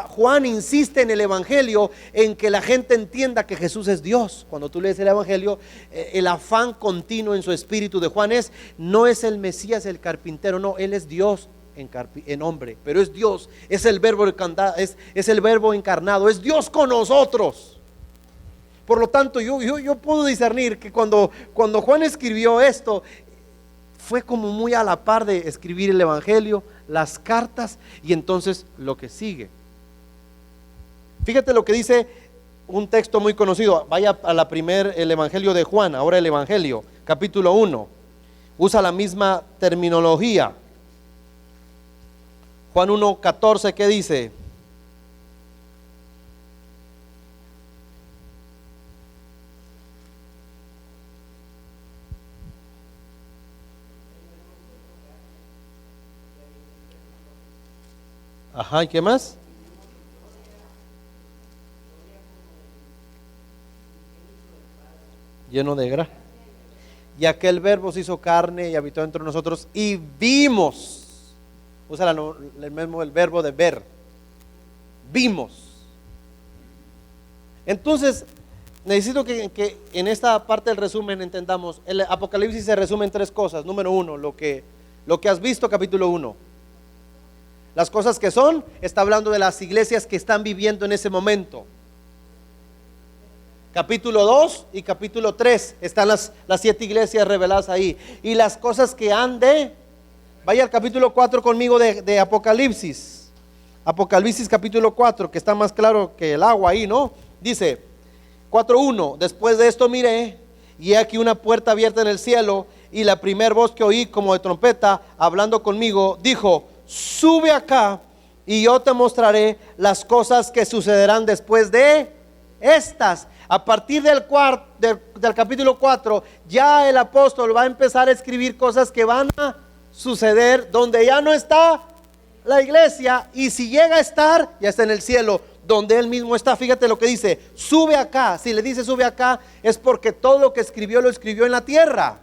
Juan insiste en el evangelio en que la gente entienda que Jesús es Dios. Cuando tú lees el evangelio, el afán continuo en su espíritu de Juan no es el Mesías, el carpintero, no, él es Dios en hombre, pero es Dios, es el verbo encarnado, es el verbo encarnado, es Dios con nosotros. Por lo tanto, yo puedo discernir que cuando Juan escribió esto, fue como muy a la par de escribir el evangelio, las cartas y entonces lo que sigue. Fíjate lo que dice un texto muy conocido. Vaya a el evangelio de Juan, ahora el evangelio, capítulo 1. Usa la misma terminología. Juan 1:14, ¿qué dice? Ajá, ¿y qué más? Lleno de gracia. Y aquel verbo se hizo carne y habitó entre nosotros y vimos. Usa el verbo de ver. Vimos. Entonces, necesito que en esta parte del resumen entendamos. El Apocalipsis se resume en 3 cosas. Número 1, lo que has visto, capítulo 1. Las cosas que son, está hablando de las iglesias que están viviendo en ese momento. Capítulo 2 y capítulo 3 están las 7 iglesias reveladas ahí. Y las cosas que han de, vaya al capítulo 4 conmigo de Apocalipsis. Apocalipsis capítulo 4, que está más claro que el agua ahí, ¿no? Dice 4:1, después de esto miré y he aquí una puerta abierta en el cielo, y la primer voz que oí como de trompeta hablando conmigo dijo: sube acá y yo te mostraré las cosas que sucederán después de estas. A partir del capítulo 4, ya el apóstol va a empezar a escribir cosas que van a suceder donde ya no está la iglesia, y si llega a estar, ya está en el cielo, donde él mismo está. Fíjate lo que dice: sube acá. Si le dice sube acá, es porque todo lo que escribió lo escribió en la tierra.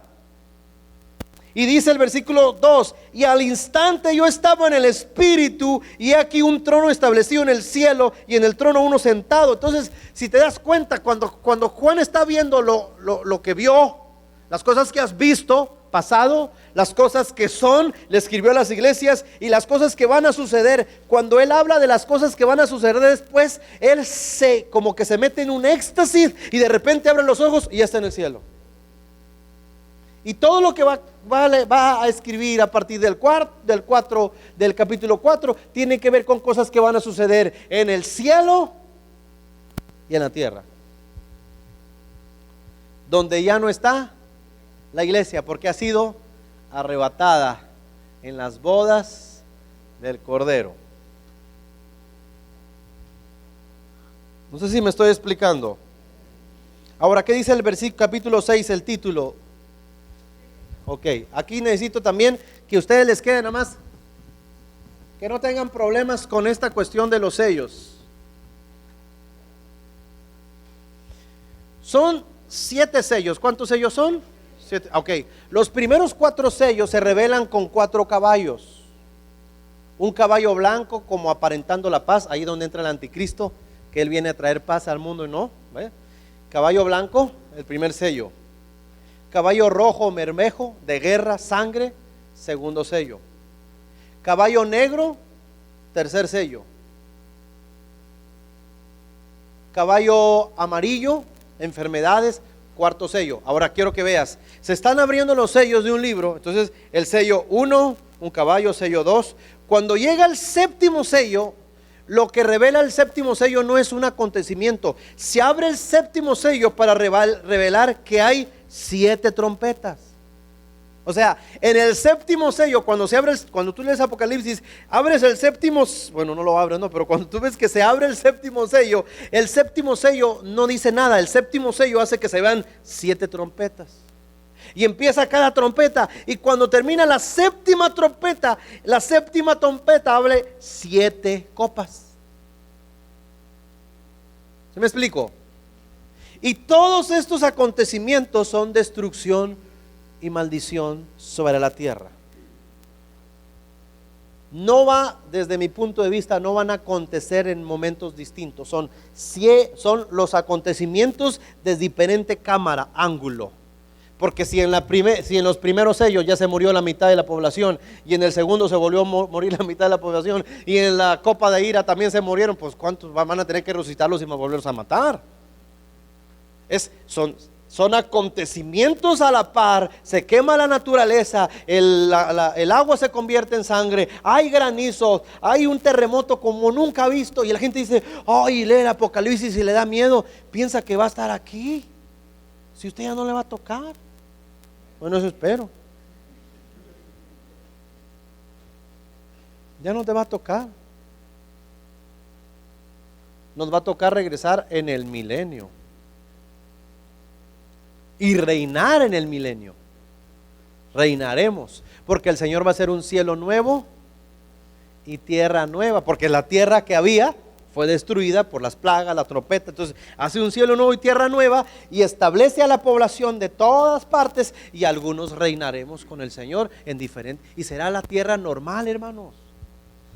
Y dice el versículo 2: y al instante yo estaba en el espíritu, y aquí un trono establecido en el cielo, y en el trono uno sentado. Entonces, si te das cuenta, cuando Juan está viendo lo que vio, las cosas que has visto pasado, las cosas que son, le escribió a las iglesias, y las cosas que van a suceder. Cuando él habla de las cosas que van a suceder después, él como que se mete en un éxtasis, y de repente abre los ojos y ya está en el cielo. Y todo lo que va a escribir a partir del capítulo 4 tiene que ver con cosas que van a suceder en el cielo y en la tierra, donde ya no está la iglesia, porque ha sido arrebatada en las bodas del Cordero. No sé si me estoy explicando. Ahora, ¿qué dice el versículo capítulo 6, el título? Ok, aquí necesito también que ustedes les quede nada más, que no tengan problemas con esta cuestión de los sellos. Son 7 sellos. ¿Cuántos sellos son? 7. Ok, los primeros 4 sellos se revelan con 4 caballos. un caballo blanco como aparentando la paz, ahí donde entra el anticristo, que él viene a traer paz al mundo y no. ¿Ve? Caballo blanco, el primer sello. Caballo rojo, bermejo, de guerra, sangre, segundo sello. Caballo negro, tercer sello. Caballo amarillo, enfermedades, cuarto sello. Ahora quiero que veas, se están abriendo los sellos de un libro. Entonces el sello 1, un caballo, sello 2. Cuando llega el séptimo sello, lo que revela el séptimo sello no es un acontecimiento. Se abre el séptimo sello para revelar que hay 7 trompetas. O sea, en el séptimo sello, cuando cuando tú lees Apocalipsis, abres el séptimo, bueno, no lo abres, no, pero cuando tú ves que se abre el séptimo sello no dice nada. El séptimo sello hace que se vean 7 trompetas. Y empieza cada trompeta, y cuando termina la séptima trompeta abre 7 copas. ¿Se me explico? Y todos estos acontecimientos son destrucción y maldición sobre la tierra. No va, desde mi punto de vista, no van a acontecer en momentos distintos. Son los acontecimientos de diferente cámara, ángulo. Porque si en los primeros sellos ya se murió la mitad de la población, y en el segundo se volvió a morir la mitad de la población, y en la copa de ira también se murieron, pues ¿cuántos van a tener que resucitarlos y volverlos a matar? Son acontecimientos a la par. Se quema la naturaleza, el agua se convierte en sangre, hay granizos, hay un terremoto como nunca visto, y la gente dice, ay, lee el Apocalipsis y le da miedo, piensa que va a estar aquí, si usted ya no le va a tocar. Bueno, eso espero. Ya no te va a tocar. Nos va a tocar regresar en el milenio y reinar en el milenio. Reinaremos, porque el Señor va a hacer un cielo nuevo y tierra nueva, porque la tierra que había fue destruida por las plagas, la trompeta. Entonces hace un cielo nuevo y tierra nueva, y establece a la población de todas partes, y algunos reinaremos con el Señor en diferentes, y será la tierra normal, hermanos.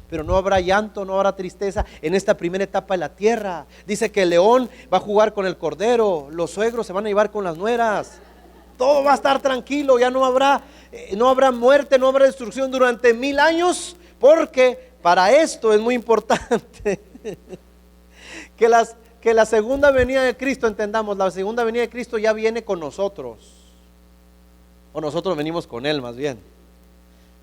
Pero no habrá llanto, no habrá tristeza en esta primera etapa de la tierra. Dice que el león va a jugar con el cordero, los suegros se van a llevar con las nueras, todo va a estar tranquilo, ya no habrá muerte, no habrá destrucción durante 1000 años, porque para esto es muy importante que la segunda venida de Cristo, entendamos, la segunda venida de Cristo ya viene con nosotros, o nosotros venimos con Él más bien.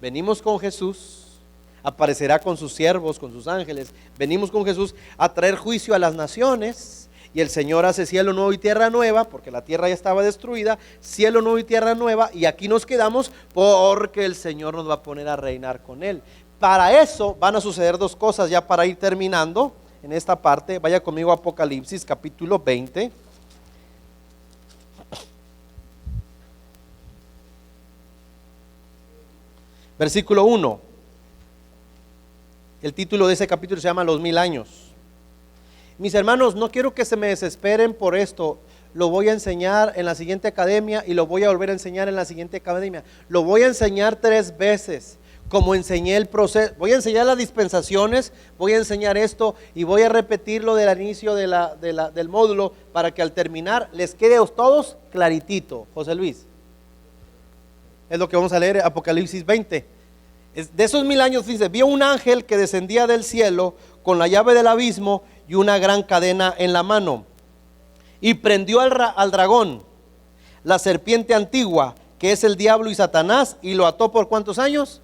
Venimos con Jesús, aparecerá con sus siervos, con sus ángeles. Venimos con Jesús a traer juicio a las naciones, y el Señor hace cielo nuevo y tierra nueva, porque la tierra ya estaba destruida, cielo nuevo y tierra nueva, y aquí nos quedamos porque el Señor nos va a poner a reinar con Él. Para eso van a suceder 2 cosas, ya para ir terminando en esta parte. Vaya conmigo a Apocalipsis capítulo 20. Versículo 1. El título de ese capítulo se llama Los 1000 años. Mis hermanos, no quiero que se me desesperen por esto. Lo voy a enseñar en la siguiente academia, y lo voy a volver a enseñar en la siguiente academia. Lo voy a enseñar 3 veces. Como enseñé el proceso, voy a enseñar las dispensaciones, voy a enseñar esto, y voy a repetirlo del inicio del módulo, para que al terminar les quede a todos claritito. José Luis, es lo que vamos a leer, Apocalipsis 20. De esos 1000 años, dice, vio un ángel que descendía del cielo con la llave del abismo y una gran cadena en la mano, y prendió al dragón, la serpiente antigua, que es el diablo y Satanás, y lo ató por ¿cuántos años?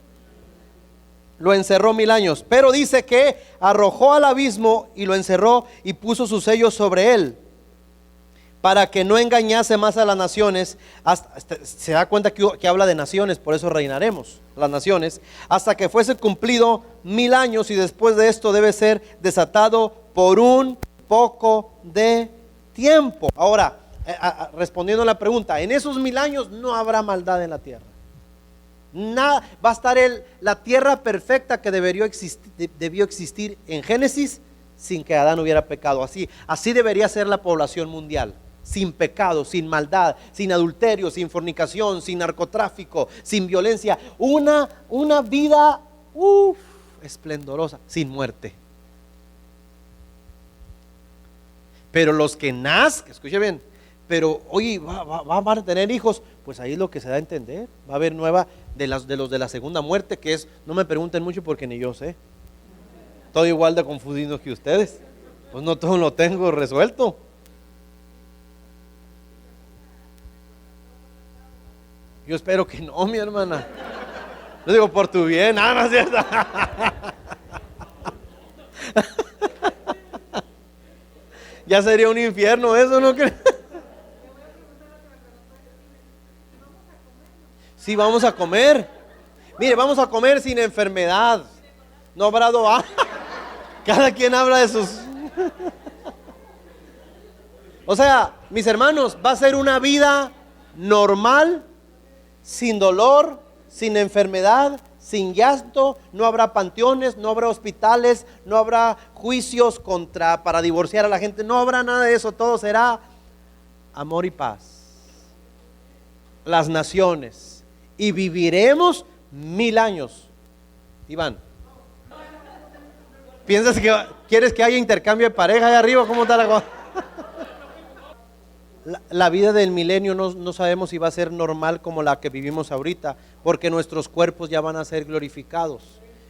Lo encerró 1000 años. Pero dice que arrojó al abismo y lo encerró, y puso sus sellos sobre él, para que no engañase más a las naciones. Se da cuenta que habla de naciones, por eso reinaremos las naciones, hasta que fuese cumplido 1000 años, y después de esto debe ser desatado por un poco de tiempo. Ahora, respondiendo a la pregunta, en esos 1000 años no habrá maldad en la tierra. Nada, va a estar la tierra perfecta que debió existir en Génesis, sin que Adán hubiera pecado. Así debería ser la población mundial, sin pecado, sin maldad, sin adulterio, sin fornicación, sin narcotráfico, sin violencia. Una vida esplendorosa, sin muerte. Pero los que nazcan, escuche bien, pero oye, va a tener hijos, pues ahí es lo que se da a entender. Va a haber nueva de los de la segunda muerte, que es, no me pregunten mucho porque ni yo sé. Estoy igual de confundido que ustedes. Pues no todo lo tengo resuelto. Yo espero que no, mi hermana. Yo digo por tu bien, no es cierto. Ya sería un infierno eso, ¿no crees? Sí, vamos a comer. Mire, vamos a comer sin enfermedad. No habrá doa. Cada quien habla de sus. O sea, mis hermanos, va a ser una vida normal, sin dolor, sin enfermedad, sin llanto. No habrá panteones, no habrá hospitales, no habrá juicios para divorciar a la gente. No habrá nada de eso. Todo será amor y paz. Las naciones. Y viviremos 1000 años. Iván, ¿piensas que quieres que haya intercambio de pareja allá arriba? ¿Cómo está la cosa? La vida del milenio no sabemos si va a ser normal como la que vivimos ahorita, porque nuestros cuerpos ya van a ser glorificados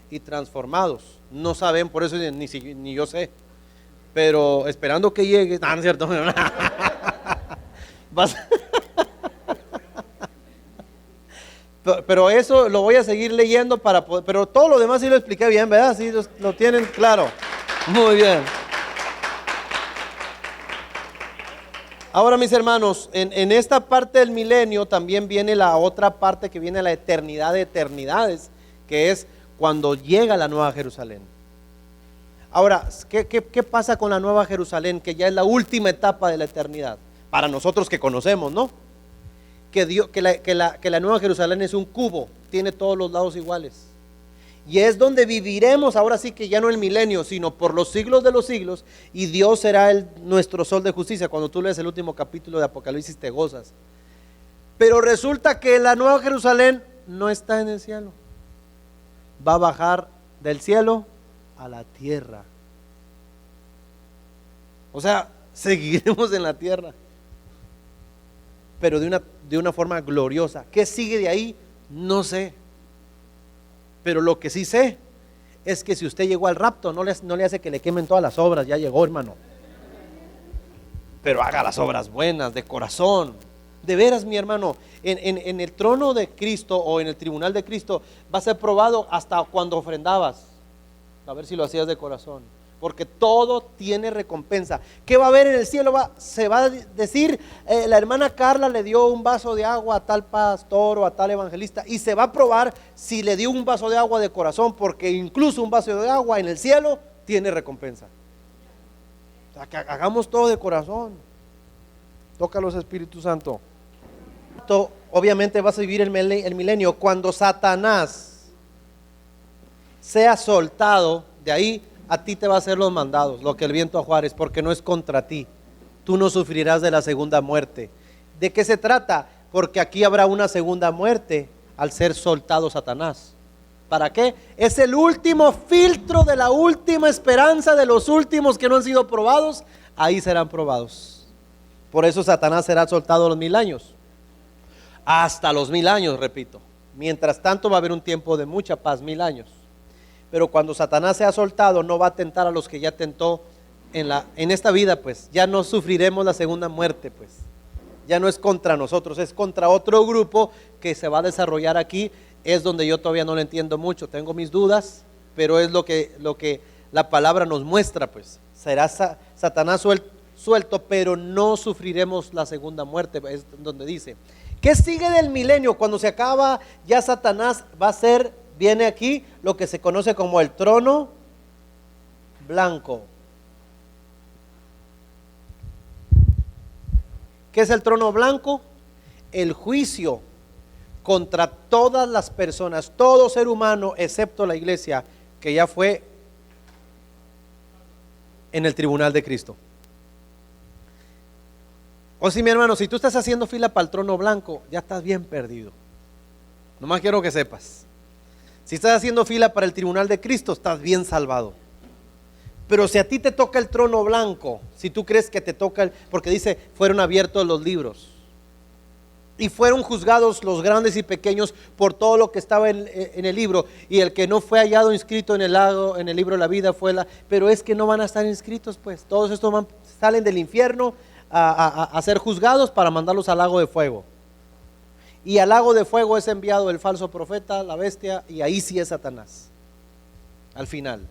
y transformados. No saben, por eso ni yo sé. Pero esperando que llegue, no es cierto. Pero eso lo voy a seguir leyendo para poder, pero todo lo demás sí lo expliqué bien, ¿verdad? Sí lo tienen claro. Muy bien. Ahora, mis hermanos, en esta parte del milenio también viene la otra parte que viene la eternidad de eternidades, que es cuando llega la Nueva Jerusalén. Ahora, ¿qué pasa con la Nueva Jerusalén? Que ya es la última etapa de la eternidad, para nosotros que conocemos, ¿no? Que la Nueva Jerusalén es un cubo, tiene todos los lados iguales. Y es donde viviremos, ahora sí que ya no el milenio, sino por los siglos de los siglos, y Dios será nuestro sol de justicia. Cuando tú lees el último capítulo de Apocalipsis te gozas. Pero resulta que la Nueva Jerusalén no está en el cielo. Va a bajar del cielo a la tierra. O sea, seguiremos en la tierra, pero de una forma gloriosa. ¿Qué sigue de ahí? No sé. Pero lo que sí sé es que si usted llegó al rapto, no le hace que le quemen todas las obras. Ya llegó, hermano. Pero haga las obras buenas, de corazón. De veras, mi hermano, en el trono de Cristo o en el tribunal de Cristo va a ser probado hasta cuando ofrendabas. A ver si lo hacías de corazón. Porque todo tiene recompensa. ¿Qué va a haber en el cielo? Se va a decir, la hermana Carla le dio un vaso de agua a tal pastor o a tal evangelista, y se va a probar si le dio un vaso de agua de corazón, porque incluso un vaso de agua en el cielo tiene recompensa. O sea, que hagamos todo de corazón. Toca los Espíritu Santo. Obviamente vas a vivir el milenio cuando Satanás sea soltado de ahí. A ti te va a hacer los mandados, lo que el viento a Juárez, porque no es contra ti. Tú no sufrirás de la segunda muerte. ¿De qué se trata? Porque aquí habrá una segunda muerte al ser soltado Satanás. ¿Para qué? Es el último filtro de la última esperanza de los últimos que no han sido probados. Ahí serán probados. Por eso Satanás será soltado los 1000 años. Hasta los 1000 años, repito. Mientras tanto va a haber un tiempo de mucha paz, 1000 años. Pero cuando Satanás sea soltado, no va a tentar a los que ya tentó en esta vida, pues ya no sufriremos la segunda muerte, pues ya no es contra nosotros, es contra otro grupo que se va a desarrollar aquí. Es donde yo todavía no lo entiendo mucho, tengo mis dudas, pero es lo que la palabra nos muestra, pues será Satanás suelto, pero no sufriremos la segunda muerte. Es donde dice, ¿qué sigue del milenio? Cuando se acaba ya Satanás viene aquí lo que se conoce como el trono blanco. ¿Qué es el trono blanco? El juicio contra todas las personas, todo ser humano, excepto la iglesia, que ya fue en el tribunal de Cristo. O si mi hermano, si tú estás haciendo fila para el trono blanco, ya estás bien perdido. Nomás quiero que sepas. Si estás haciendo fila para el tribunal de Cristo, estás bien salvado. Pero si a ti te toca el trono blanco, si tú crees que te toca, porque dice, fueron abiertos los libros y fueron juzgados los grandes y pequeños por todo lo que estaba en el libro, y el que no fue hallado inscrito en el libro de la vida pero es que no van a estar inscritos, pues todos estos salen del infierno a ser juzgados para mandarlos al lago de fuego. Y al lago de fuego es enviado el falso profeta, la bestia, y ahí sí es Satanás, al final.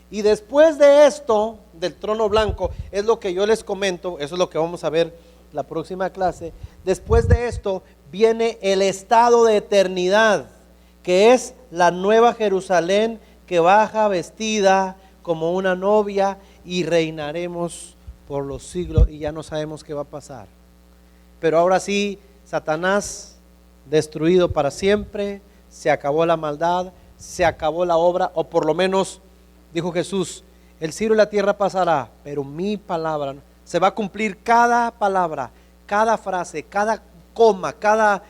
Y después de esto, del trono blanco, es lo que yo les comento, eso es lo que vamos a ver la próxima clase. Después de esto viene el estado de eternidad, que es la nueva Jerusalén que baja vestida como una novia, y reinaremos por los siglos, y ya no sabemos qué va a pasar. Pero ahora sí, Satanás destruido para siempre, se acabó la maldad, se acabó la obra, o por lo menos dijo Jesús, el cielo y la tierra pasará, pero mi palabra se va a cumplir. Cada palabra, cada frase, cada coma, cada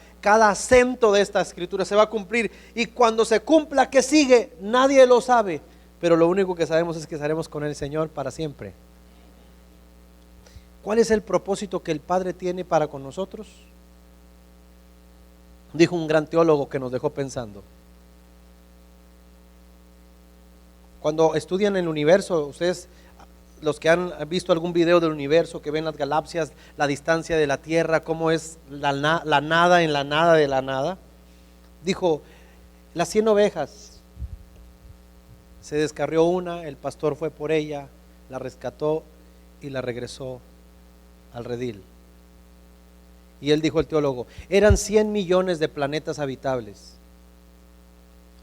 acento de esta escritura se va a cumplir. Y cuando se cumpla, ¿qué sigue? Nadie lo sabe, pero lo único que sabemos es que estaremos con el Señor para siempre. ¿Cuál es el propósito que el Padre tiene para con nosotros? Dijo un gran teólogo que nos dejó pensando. Cuando estudian el universo, ustedes, los que han visto algún video del universo, que ven las galaxias, la distancia de la Tierra, cómo es la nada en la nada de la nada, dijo, las 100 ovejas, se descarrió una, el pastor fue por ella, la rescató y la regresó al redil. Y él dijo, el teólogo, eran 100 millones de planetas habitables.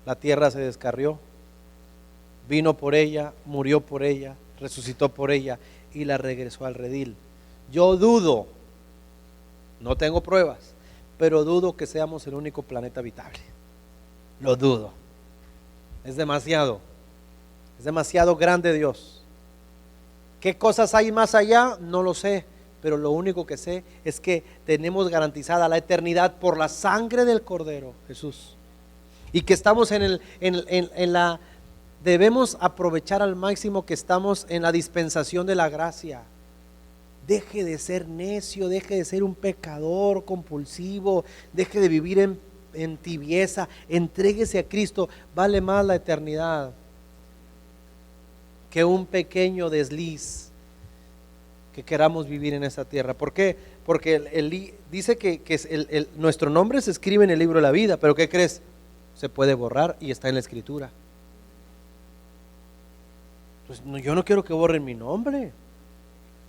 La Tierra se descarrió, vino por ella, murió por ella, resucitó por ella y la regresó al redil. Yo dudo, no tengo pruebas, pero dudo que seamos el único planeta habitable. Lo dudo. Es demasiado grande Dios. ¿Qué cosas hay más allá? No lo sé, pero lo único que sé es que tenemos garantizada la eternidad por la sangre del Cordero Jesús, y que estamos debemos aprovechar al máximo que estamos en la dispensación de la gracia. Deje de ser necio, deje de ser un pecador compulsivo, deje de vivir en tibieza, entréguese a Cristo. Vale más la eternidad que un pequeño desliz que queramos vivir en esta tierra. ¿Por qué? Porque dice que nuestro nombre se escribe en el libro de la vida, pero ¿qué crees? Se puede borrar y está en la escritura. Pues yo no quiero que borren mi nombre.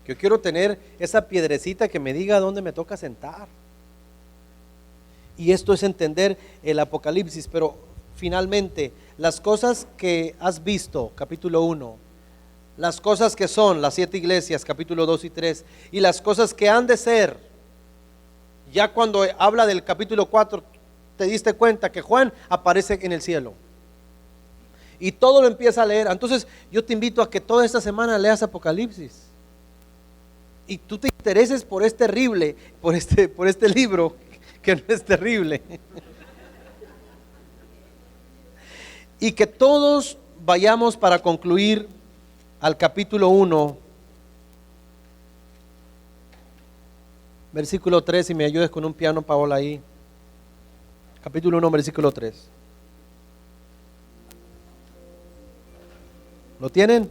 Yo quiero tener esa piedrecita que me diga dónde me toca sentar. Y esto es entender el Apocalipsis. Pero finalmente, las cosas que has visto, capítulo 1, las cosas que son las 7 iglesias, capítulo 2 y 3, y las cosas que han de ser, ya cuando habla del capítulo 4, te diste cuenta que Juan aparece en el cielo. Y todo lo empieza a leer. Entonces yo te invito a que toda esta semana leas Apocalipsis. Y tú te intereses por este libro, que no es terrible. Y que todos vayamos para concluir al capítulo 1, versículo 3, si me ayudes con un piano, Paola, ahí. Capítulo 1, versículo 3. ¿Lo tienen?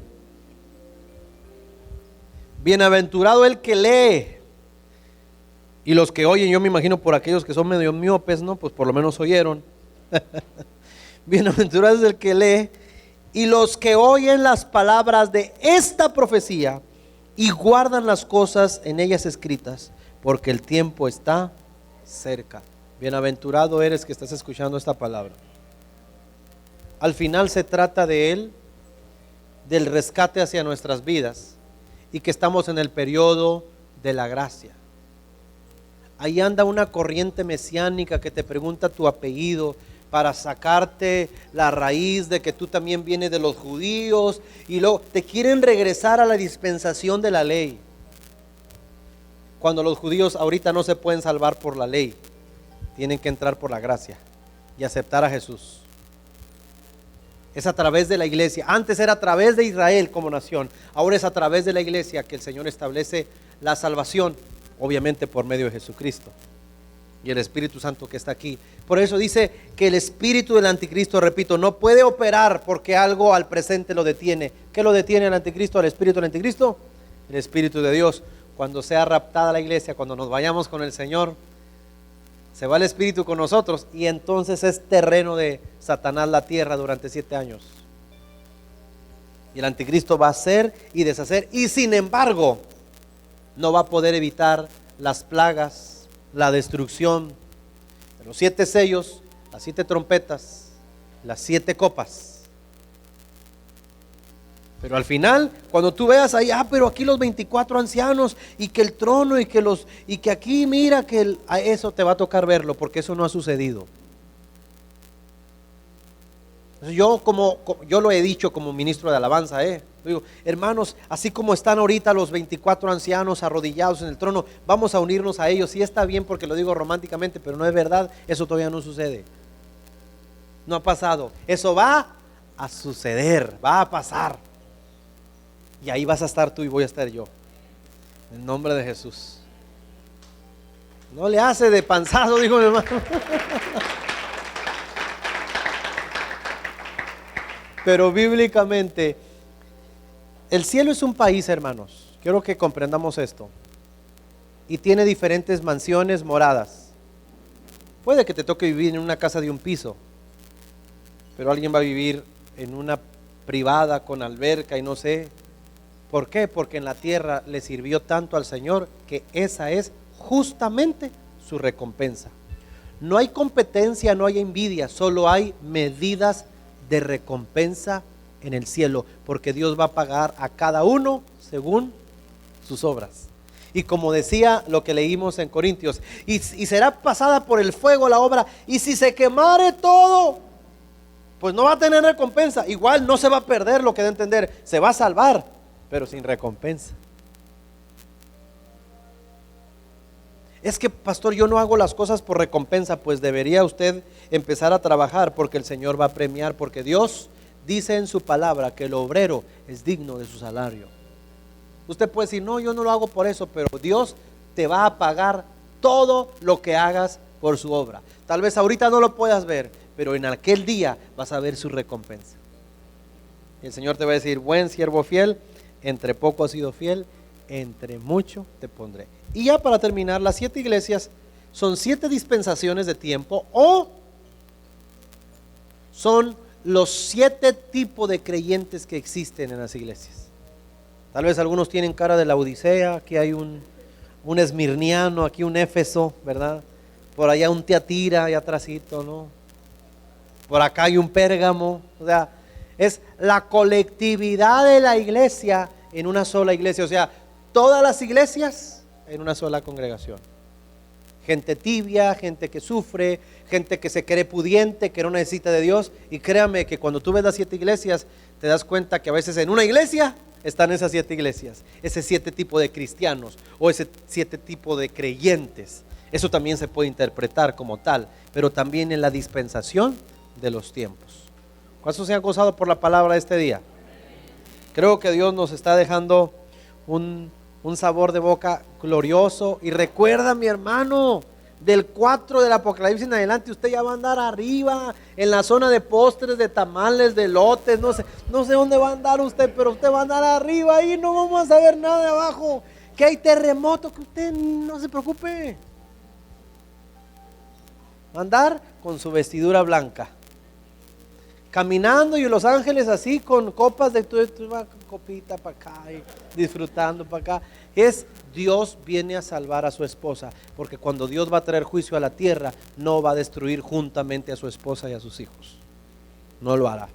Bienaventurado el que lee y los que oyen. Yo me imagino por aquellos que son medio miopes, ¿no? Pues por lo menos oyeron. Bienaventurado es el que lee y los que oyen las palabras de esta profecía y guardan las cosas en ellas escritas, porque el tiempo está cerca. Bienaventurado eres que estás escuchando esta palabra. Al final se trata de él, del rescate hacia nuestras vidas, y que estamos en el periodo de la gracia. Ahí anda una corriente mesiánica que te pregunta tu apellido para sacarte la raíz de que tú también vienes de los judíos, y luego te quieren regresar a la dispensación de la ley, cuando los judíos ahorita no se pueden salvar por la ley, tienen que entrar por la gracia y aceptar a Jesús. Es a través de la iglesia. Antes era a través de Israel como nación. Ahora es a través de la iglesia que el Señor establece la salvación, obviamente por medio de Jesucristo y el Espíritu Santo que está aquí. Por eso dice que el espíritu del anticristo, repito, no puede operar porque algo al presente lo detiene. ¿Qué lo detiene al anticristo, al espíritu del anticristo? El Espíritu de Dios. Cuando sea raptada la iglesia, cuando nos vayamos con el Señor, se va el Espíritu con nosotros y entonces es terreno de Satanás la tierra durante 7 años. Y el anticristo va a hacer y deshacer, y sin embargo no va a poder evitar las plagas, la destrucción de los 7 sellos, las 7 trompetas, las 7 copas. Pero al final, cuando tú veas ahí, pero aquí los 24 ancianos y que el trono y que aquí mira que a eso te va a tocar verlo, porque eso no ha sucedido. Yo lo he dicho como ministro de alabanza, digo, hermanos, así como están ahorita los 24 ancianos arrodillados en el trono, vamos a unirnos a ellos. Sí está bien porque lo digo románticamente, pero no es verdad, eso todavía no sucede. No ha pasado. Eso va a suceder, va a pasar. Y ahí vas a estar tú y voy a estar yo. En el nombre de Jesús. No le hace de panzazo, dijo mi hermano. Pero bíblicamente, el cielo es un país, hermanos. Quiero que comprendamos esto. Y tiene diferentes mansiones, moradas. Puede que te toque vivir en una casa de un piso, pero alguien va a vivir en una privada con alberca y no sé. ¿Por qué? Porque en la tierra le sirvió tanto al Señor que esa es justamente su recompensa. No hay competencia, no hay envidia, solo hay medidas de recompensa en el cielo, porque Dios va a pagar a cada uno según sus obras. Y como decía lo que leímos en Corintios, y será pasada por el fuego la obra, y si se quemare todo, pues no va a tener recompensa. Igual no se va a perder, lo que da a entender, se va a salvar, pero sin recompensa. Es que, pastor, yo no hago las cosas por recompensa. Pues debería usted empezar a trabajar, porque el Señor va a premiar, porque Dios dice en su palabra que el obrero es digno de su salario. Usted puede decir, no, yo no lo hago por eso, pero Dios te va a pagar todo lo que hagas por su obra. Tal vez ahorita no lo puedas ver, pero en aquel día vas a ver su recompensa. Y el Señor te va a decir, buen siervo fiel, entre poco has sido fiel, entre mucho te pondré. Y ya para terminar, las 7 iglesias son 7 dispensaciones de tiempo, o son los 7 tipos de creyentes que existen en las iglesias. Tal vez algunos tienen cara de la Odisea, aquí hay un esmirniano, aquí un Éfeso, ¿verdad? Por allá un Tiatira, allá atrásito, ¿no? Por acá hay un Pérgamo. O sea, es la colectividad de la iglesia en una sola iglesia. O sea, todas las iglesias en una sola congregación. Gente tibia, gente que sufre, gente que se cree pudiente, que no necesita de Dios. Y créame que cuando tú ves las 7 iglesias, te das cuenta que a veces en una iglesia están esas 7 iglesias, ese 7 tipos de cristianos o ese 7 tipos de creyentes. Eso también se puede interpretar como tal, pero también en la dispensación de los tiempos. ¿Cuántos se han gozado por la palabra de este día? Creo que Dios nos está dejando un sabor de boca glorioso. Y recuerda, mi hermano, del 4 del Apocalipsis en adelante, usted ya va a andar arriba, en la zona de postres, de tamales, de lotes, no sé dónde va a andar usted, pero usted va a andar arriba y no vamos a saber nada de abajo. Que hay terremoto, que usted no se preocupe. Va a andar con su vestidura blanca, caminando, y los ángeles así con copas de copita para acá y disfrutando para acá. Dios viene a salvar a su esposa, porque cuando Dios va a traer juicio a la tierra, no va a destruir juntamente a su esposa y a sus hijos. No lo hará.